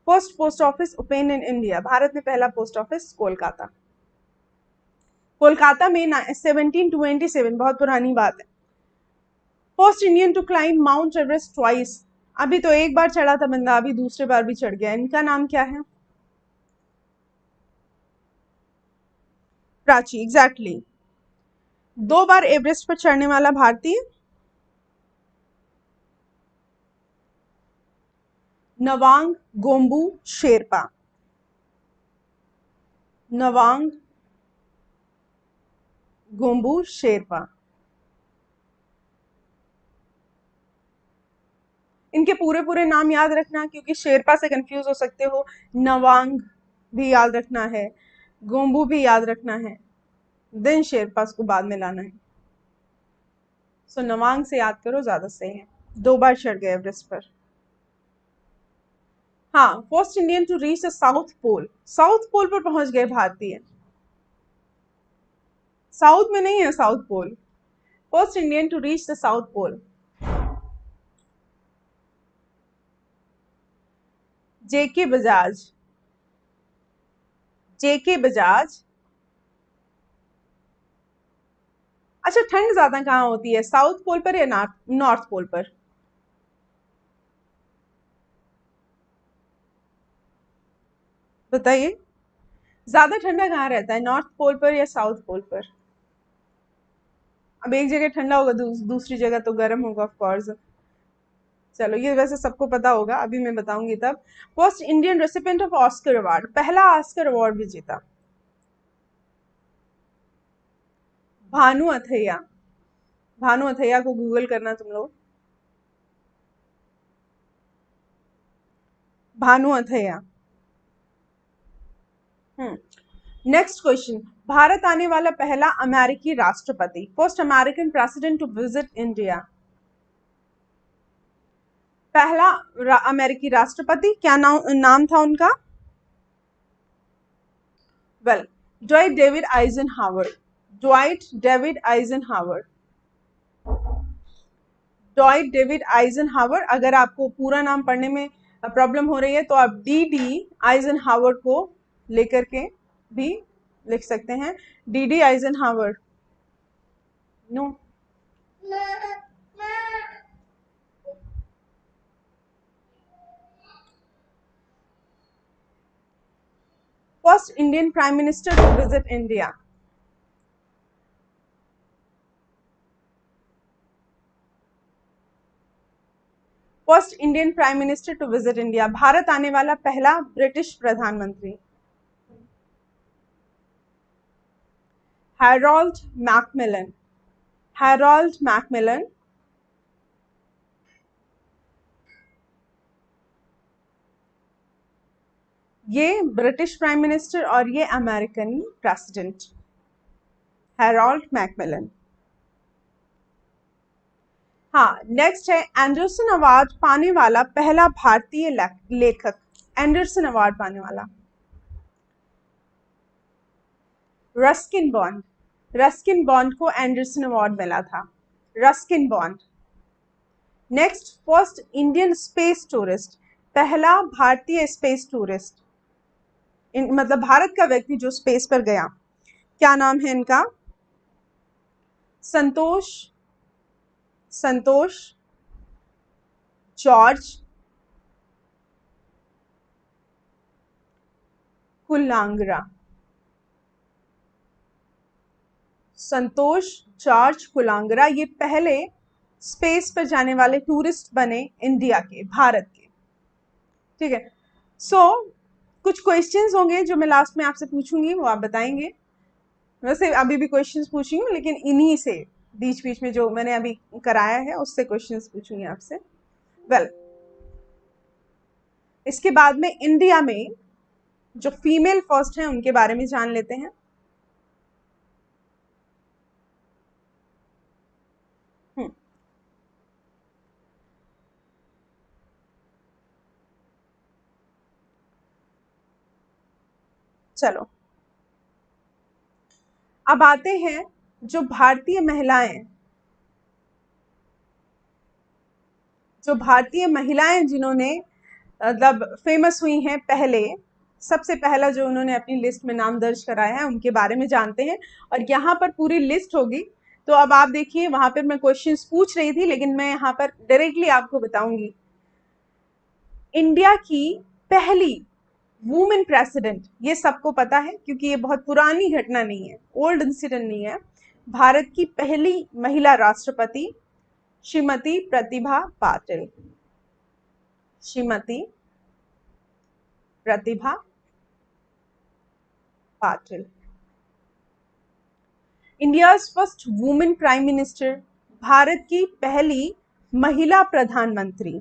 First post office open in India, Bharat में पहला पोस्ट ऑफिस कोलकाता, कोलकाता में 1727, बहुत पुरानी बात है। First Indian to climb Mount Everest twice, अभी तो एक बार चढ़ा था बंदा, अभी दूसरे बार भी चढ़ गया, इनका नाम क्या है? प्राची, एग्जैक्टली। दो बार एवरेस्ट पर चढ़ने वाला भारतीय? नवांग गोम्बू शेरपा, नवांग गोम्बू शेरपा। इनके पूरे पूरे नाम याद रखना, क्योंकि शेरपा से कंफ्यूज हो सकते हो। नवांग भी याद रखना है, गोम्बू भी याद रखना है, देन शेरपा को बाद में लाना है। सो नवांग से याद करो, ज्यादा सही है। दो बार चढ़ गए एवरेस्ट पर। हाँ, first Indian to reach the south pole, south pole पर पहुंच गए भारतीय। साउथ में नहीं है south pole. First Indian to reach the south pole, JK Bajaj, JK Bajaj. अच्छा, ठंड ज्यादा कहाँ होती है, साउथ पोल पर या नॉर्थ पोल पर? बताइए, ज्यादा ठंडा कहाँ रहता है, नॉर्थ पोल पर या साउथ पोल पर? अब एक जगह ठंडा होगा, दूसरी जगह तो गर्म होगा, ऑफ कोर्स। चलो, ये वैसे सबको पता होगा, अभी मैं बताऊंगी तब। First Indian recipient of Oscar award, पहला ऑस्कर अवार्ड विजेता? भानु अथैया, भानु अथैया को गूगल करना तुम लोग, भानु अथैया। नेक्स्ट क्वेश्चन, भारत आने वाला पहला अमेरिकी राष्ट्रपति, first American president to visit India? पहला अमेरिकी राष्ट्रपति, क्या नाम था उनका? Well, Dwight David Eisenhower, Dwight David Eisenhower, Dwight David Eisenhower. अगर आपको पूरा नाम पढ़ने में प्रॉब्लम हो रही है, तो आप डी डी आइजनहावर को लेकर के भी लिख सकते हैं, D D Eisenhower. No, first Indian prime minister to visit India? First Indian prime minister to visit India, Bharat आने वाला पहला ब्रिटिश प्रधानमंत्री? Harold Macmillan, Harold Macmillan. ये ब्रिटिश प्राइम मिनिस्टर और ये अमेरिकन प्रेसिडेंट, हैरोल्ड मैकमिलन। हाँ, नेक्स्ट है, Andersen award पाने वाला पहला भारतीय लेखक, एंडरसन अवार्ड पाने वाला? रस्किन बॉन्ड, रस्किन बॉन्ड को एंडरसन अवार्ड मिला था, Ruskin Bond. Next, first Indian space tourist, पहला भारतीय स्पेस टूरिस्ट, मतलब भारत का व्यक्ति जो स्पेस पर गया, क्या नाम है इनका? संतोष, संतोष जॉर्ज कुलांगरा, संतोष जॉर्ज कुलांगरा, ये पहले स्पेस पर जाने वाले टूरिस्ट बने इंडिया के, भारत के। ठीक है, सो कुछ क्वेश्चंस होंगे जो मैं लास्ट में आपसे पूछूंगी, वो आप बताएंगे। वैसे अभी भी क्वेश्चंस पूछी हूँ, लेकिन इन्हीं से बीच बीच में जो मैंने अभी कराया है उससे क्वेश्चंस पूछूंगी आपसे। वेल, इसके बाद में इंडिया में जो फीमेल फर्स्ट हैं उनके बारे में जान लेते हैं। हम्म, चलो अब आते हैं जो भारतीय महिलाएं, जिन्होंने मतलब फेमस हुई हैं पहले, सबसे पहला जो उन्होंने अपनी लिस्ट में नाम दर्ज कराया है उनके बारे में जानते हैं। और यहाँ पर पूरी लिस्ट होगी। तो अब आप देखिए, वहां पर मैं क्वेश्चंस पूछ रही थी लेकिन मैं यहाँ पर डायरेक्टली आपको बताऊंगी। इंडिया की पहली वुमेन प्रेसिडेंट, ये सबको पता है क्योंकि ये बहुत पुरानी घटना नहीं है, ओल्ड इंसिडेंट नहीं है। भारत की पहली महिला राष्ट्रपति Shrimati Pratibha Patil. Shrimati Pratibha Patil. India's first women prime minister, भारत की पहली महिला प्रधानमंत्री।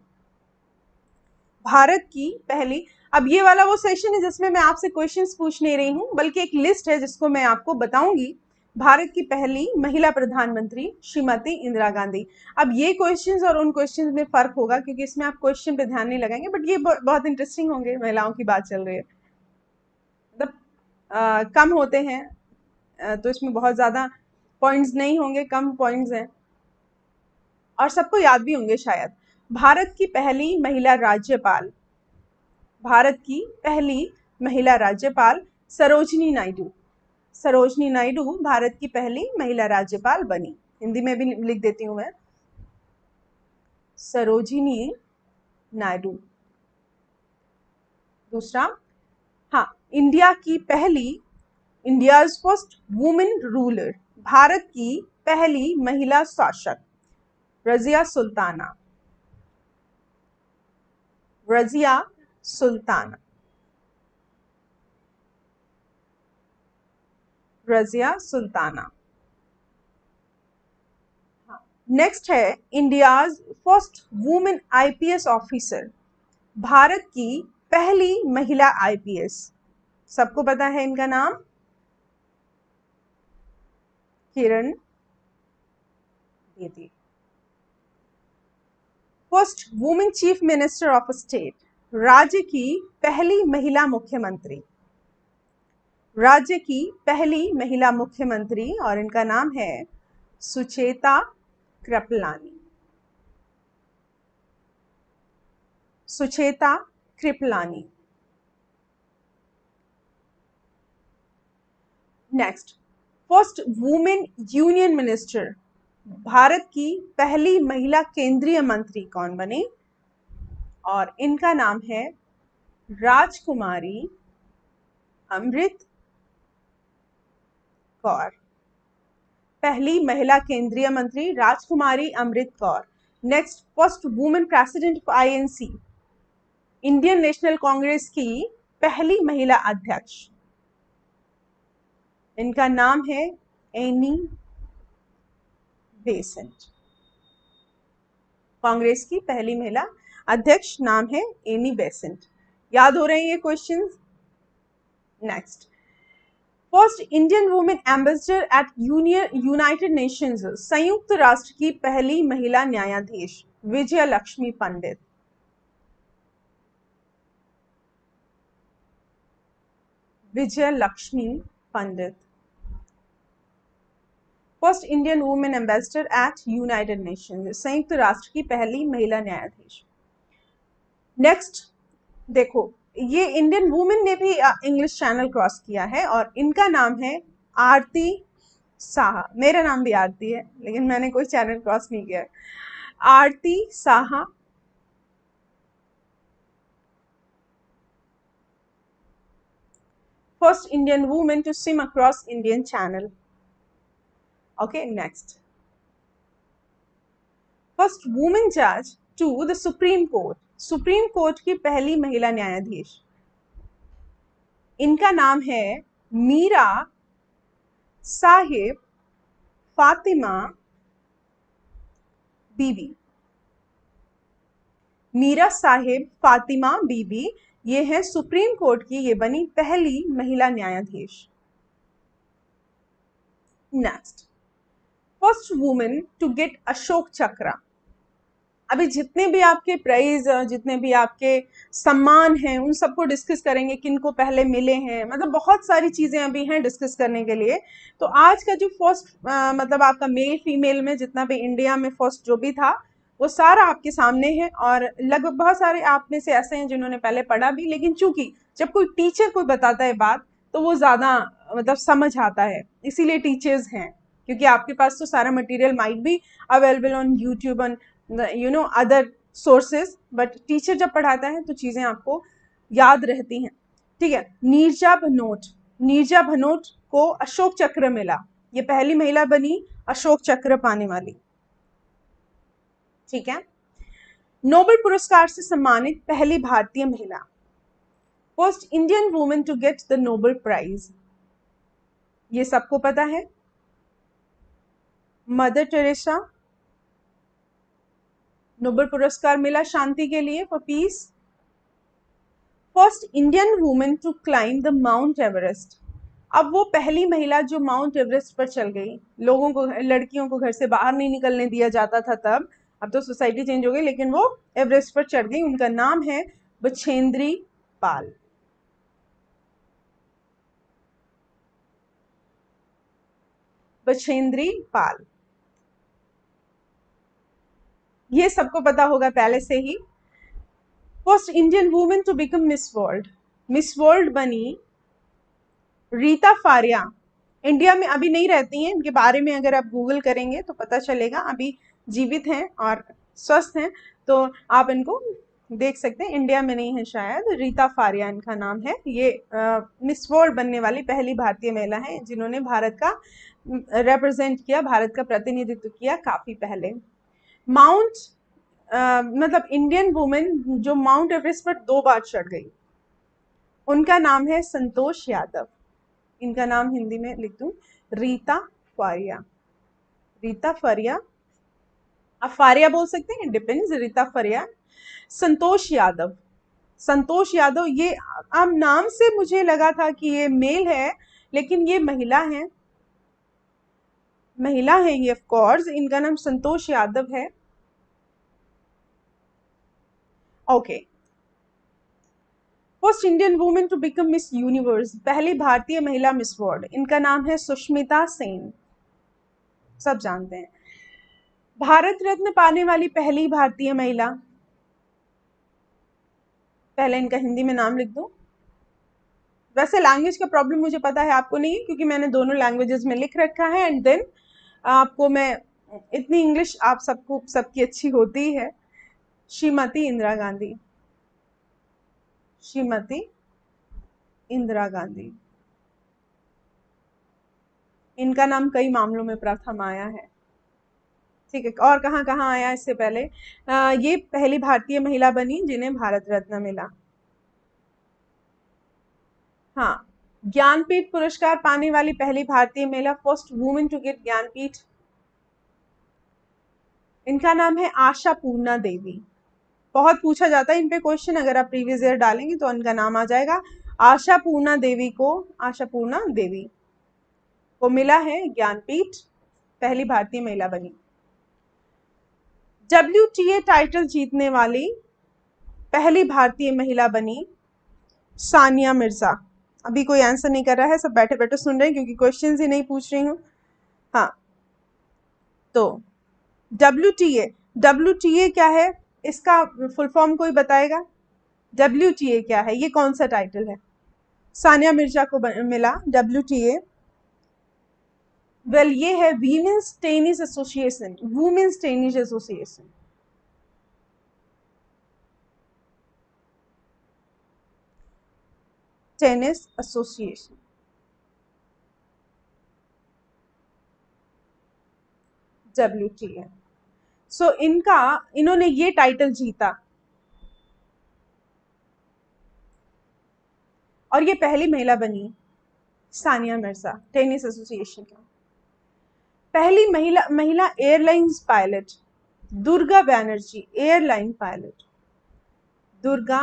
भारत की पहली, अब ये वाला वो सेशन है जिसमें मैं आपसे क्वेश्चंस पूछ नहीं रही हूं, बल्कि एक लिस्ट है जिसको मैं आपको बताऊंगी। भारत की पहली महिला प्रधानमंत्री श्रीमती इंदिरा गांधी। अब ये क्वेश्चंस और उन क्वेश्चंस में फर्क होगा क्योंकि इसमें आप क्वेश्चन पे ध्यान नहीं लगाएंगे, बट ये बहुत इंटरेस्टिंग होंगे। महिलाओं की बात चल रही है, मतलब कम होते हैं, तो इसमें बहुत ज्यादा पॉइंट्स नहीं होंगे, कम पॉइंट्स हैं और सबको याद भी होंगे शायद। भारत की पहली महिला राज्यपाल, भारत की पहली महिला राज्यपाल सरोजिनी नायडू। सरोजिनी नायडू भारत की पहली महिला राज्यपाल बनी। हिंदी में भी लिख देती हूं मैं, सरोजिनी नायडू। दूसरा, हाँ, इंडिया की पहली, इंडियाज फर्स्ट वुमेन रूलर, भारत की पहली महिला शासक रजिया सुल्ताना। रजिया सुल्ताना। रजिया सुल्ताना। नेक्स्ट है India's first women IPS officer, भारत की पहली महिला आईपीएस। सबको पता है इनका नाम, Kiran Bedi. First women chief minister of state, राज्य की पहली महिला मुख्यमंत्री। राज्य की पहली महिला मुख्यमंत्री और इनका नाम है Sucheta Kripalani. Sucheta Kripalani. Next, first women union minister, भारत की पहली महिला केंद्रीय मंत्री कौन बने? और इनका नाम है राजकुमारी अमृत कौर। पहली महिला केंद्रीय मंत्री Rajkumari Amrit Kaur. Next, first women president of INC, Indian National Congress की पहली महिला अध्यक्ष, इनका नाम है एनी बेसेंट। कांग्रेस की पहली महिला अध्यक्ष नाम है एनी बेसेंट। याद हो रहे हैं ये questions? Next, first Indian women ambassador at United Nations, संयुक्त राष्ट्र की पहली महिला न्यायाधीश Vijay Lakshmi Pandit. Vijay Lakshmi Pandit, first Indian women ambassador at United Nations, संयुक्त राष्ट्र की पहली महिला न्यायाधीश। नेक्स्ट देखो, ये इंडियन वुमेन ने भी इंग्लिश चैनल क्रॉस किया है और इनका नाम है आरती साहा। मेरा नाम भी आरती है लेकिन मैंने कोई चैनल क्रॉस नहीं किया है। Aarti Saha. First Indian women to swim across Indian channel. Okay, next, first women जज to the Supreme Court, Supreme Court की पहली महिला न्यायाधीश, इनका नाम है मीरा साहिब फातिमा बीबी। मीरा साहिब फातिमा बीबी ये है सुप्रीम कोर्ट की, ये बनी पहली महिला न्यायाधीश। Next, first women to get Ashok Chakra. अभी जितने भी आपके प्राइज, जितने भी आपके सम्मान हैं, उन सबको डिस्कस करेंगे, किनको पहले मिले हैं, मतलब बहुत सारी चीजें अभी हैं डिस्कस करने के लिए। तो आज का जो फर्स्ट मतलब आपका मेल फीमेल में जितना भी इंडिया में फर्स्ट जो भी था, वो सारा आपके सामने है। और लगभग बहुत सारे आप में से ऐसे हैं जिन्होंने पहले पढ़ा भी, लेकिन चूंकि जब कोई टीचर कोई बताता है बात, तो वो ज्यादा मतलब समझ आता है, इसीलिए टीचर्स हैं। क्योंकि आपके पास तो सारा मटेरियल माइट भी available on YouTube, on other sources, but teacher जब पढ़ाता है तो चीजें आपको याद रहती हैं। ठीक है, नीरजा भनोट, नीरजा भनोट को अशोक चक्र मिला, ये पहली महिला बनी अशोक चक्र पाने वाली। ठीक है, नोबेल पुरस्कार से सम्मानित पहली भारतीय महिला, first Indian women to get the Nobel prize, ये सबको पता है, मदर टेरेसा। नोबेल पुरस्कार मिला शांति के लिए, for peace. First Indian women to climb the Mount Everest, अब वो पहली महिला जो माउंट एवरेस्ट पर चल गई। लोगों को, लड़कियों को घर से बाहर नहीं निकलने दिया जाता था तब, अब तो सोसाइटी चेंज हो गई, लेकिन वो एवरेस्ट पर चढ़ गई। उनका नाम है बछेंद्री पाल। बछेंद्री पाल, ये सबको पता होगा पहले से ही। First Indian women to become Miss World, Miss World बनी रीता फारिया। इंडिया में अभी नहीं रहती हैं, इनके बारे में अगर आप गूगल करेंगे तो पता चलेगा, अभी जीवित हैं और स्वस्थ हैं, तो आप इनको देख सकते हैं। इंडिया में नहीं है शायद, रीता फारिया इनका नाम है। ये मिस वर्ल्ड बनने वाली पहली भारतीय महिला है जिन्होंने भारत का रिप्रेजेंट किया, भारत का प्रतिनिधित्व किया काफी पहले। माउंट मतलब इंडियन वुमेन जो माउंट एवरेस्ट पर 2 बार चढ़ गई, उनका नाम है संतोष यादव। इनका नाम हिंदी में लिख दूं, रीता फारिया। रीता फारिया, आप फारिया बोल सकते हैं, डिपेंड्स, रीता फारिया। संतोष यादव, संतोष यादव, ये अब नाम से मुझे लगा था कि ये मेल है, लेकिन ये महिला है, महिला है ये, ऑफ कोर्स। इनका नाम संतोष यादव है। Okay, first Indian women to become Miss Universe, पहली भारतीय महिला मिस वर्ल्ड, इनका नाम है सुष्मिता सेन, सब जानते हैं। भारत रत्न पाने वाली पहली भारतीय महिला, पहले इनका हिंदी में नाम लिख दूं। वैसे लैंग्वेज का प्रॉब्लम मुझे पता है, आपको नहीं है, क्योंकि मैंने दोनों लैंग्वेजेस में लिख रखा है, एंड देन आपको मैं, इतनी इंग्लिश आप सबको सबकी अच्छी होती है। श्रीमती इंदिरा गांधी, श्रीमती इंदिरा गांधी, इनका नाम कई मामलों में प्रथम आया है। ठीक है, और कहाँ कहाँ आया इससे पहले। ये पहली भारतीय महिला बनी जिन्हें भारत रत्न मिला। हाँ, ज्ञानपीठ पुरस्कार पाने वाली पहली भारतीय महिला, first women to get Jnanpith, इनका नाम है आशा पूर्णा देवी। बहुत पूछा जाता है इन पे क्वेश्चन, अगर आप प्रीवियस ईयर डालेंगे तो इनका नाम आ जाएगा। आशा पूर्णा देवी को, आशा पूर्णा देवी को मिला है ज्ञानपीठ, पहली भारतीय महिला बनी। WTA टाइटल जीतने वाली पहली भारतीय महिला बनी सानिया मिर्जा। अभी कोई आंसर नहीं कर रहा है, सब बैठे बैठे सुन रहे हैं क्योंकि क्वेश्चंस ही नहीं पूछ रही हूँ। हाँ, तो WTA क्या है, इसका फुल फॉर्म कोई बताएगा? WTA क्या है, ये कौन सा टाइटल है? सानिया मिर्जा को मिला WTA। वेल, ये है women's tennis association, women's tennis association. Tennis association, WTA। So इन्होंने ये टाइटल जीता, और ये पहली महिला बनी सानिया मिर्जा, टेनिस एसोसिएशन का। पहली महिला airlines pilot Durga Banerjee, airline pilot Durga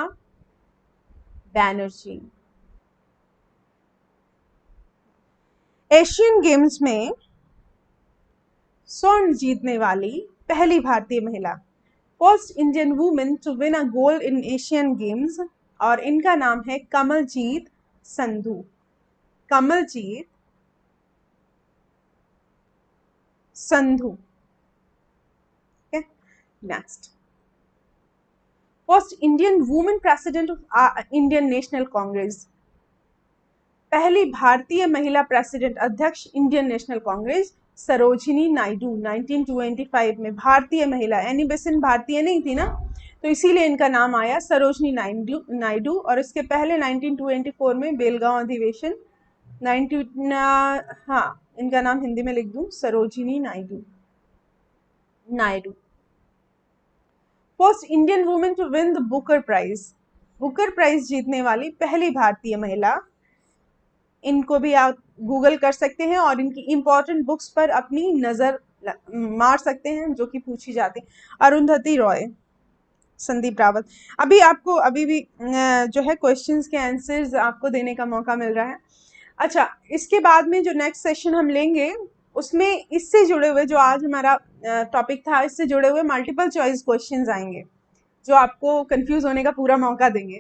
Banerjee. Asian games में स्वर्ण जीतने वाली पहली भारतीय महिला, first Indian women to win a gold in Asian games, और इनका नाम है Kamaljeet Sandhu. Kamaljeet Sandhu. Next, first Indian women president of Indian National Congress, पहली भारतीय महिला प्रेसिडेंट अध्यक्ष इंडियन नेशनल कांग्रेस सरोजिनी नायडू। 1925 में भारतीय महिला, एनी बेसेंट भारतीय नहीं थी ना, तो इसीलिए इनका नाम आया सरोजिनी नायडू। और इसके पहले 1924 में बेलगांव अधिवेशन, हाँ इनका नाम हिंदी में लिख दूं, Sarojini Naidu. First Indian women to win the Booker prize, Booker prize जीतने वाली पहली भारतीय महिला, इनको भी आप गूगल कर सकते हैं और इनकी इंपॉर्टेंट बुक्स पर अपनी नजर मार सकते हैं जो कि पूछी जाती। अरुंधति रॉय, संदीप रावत। अभी भी जो है क्वेश्चंस के आंसर्स आपको देने का मौका मिल रहा है। अच्छा, इसके बाद में जो नेक्स्ट सेशन हम लेंगे उसमें इससे जुड़े हुए, जो आज हमारा टॉपिक था, इससे जुड़े हुए मल्टीपल चॉइस क्वेश्चंस आएंगे जो आपको कंफ्यूज होने का पूरा मौका देंगे।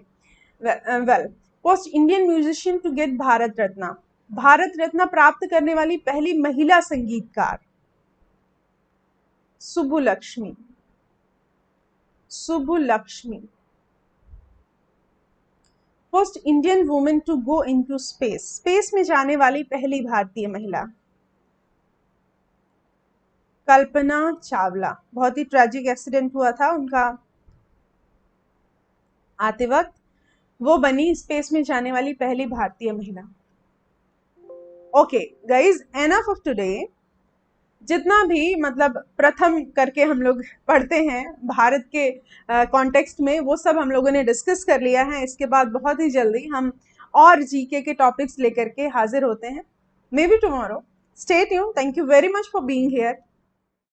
Well, first Indian musician to get Bharat Ratna, Bharat Ratna प्राप्त करने वाली पहली महिला संगीतकार Subbulakshmi. First Indian women to go into space, space में जाने वाली पहली भारतीय महिला कल्पना चावला। बहुत ही ट्रेजिक एक्सीडेंट हुआ था उनका आते वक्त, वो बनी स्पेस में जाने वाली पहली भारतीय महिला। Okay guys, enough of today. जितना भी मतलब प्रथम करके हम लोग पढ़ते हैं भारत के कॉन्टेक्स्ट में, वो सब हम लोगों ने डिस्कस कर लिया है। इसके बाद बहुत ही जल्दी हम और जीके के टॉपिक्स लेकर के हाजिर होते हैं, may be tomorrow. Stay tuned. Thank you very much for being here.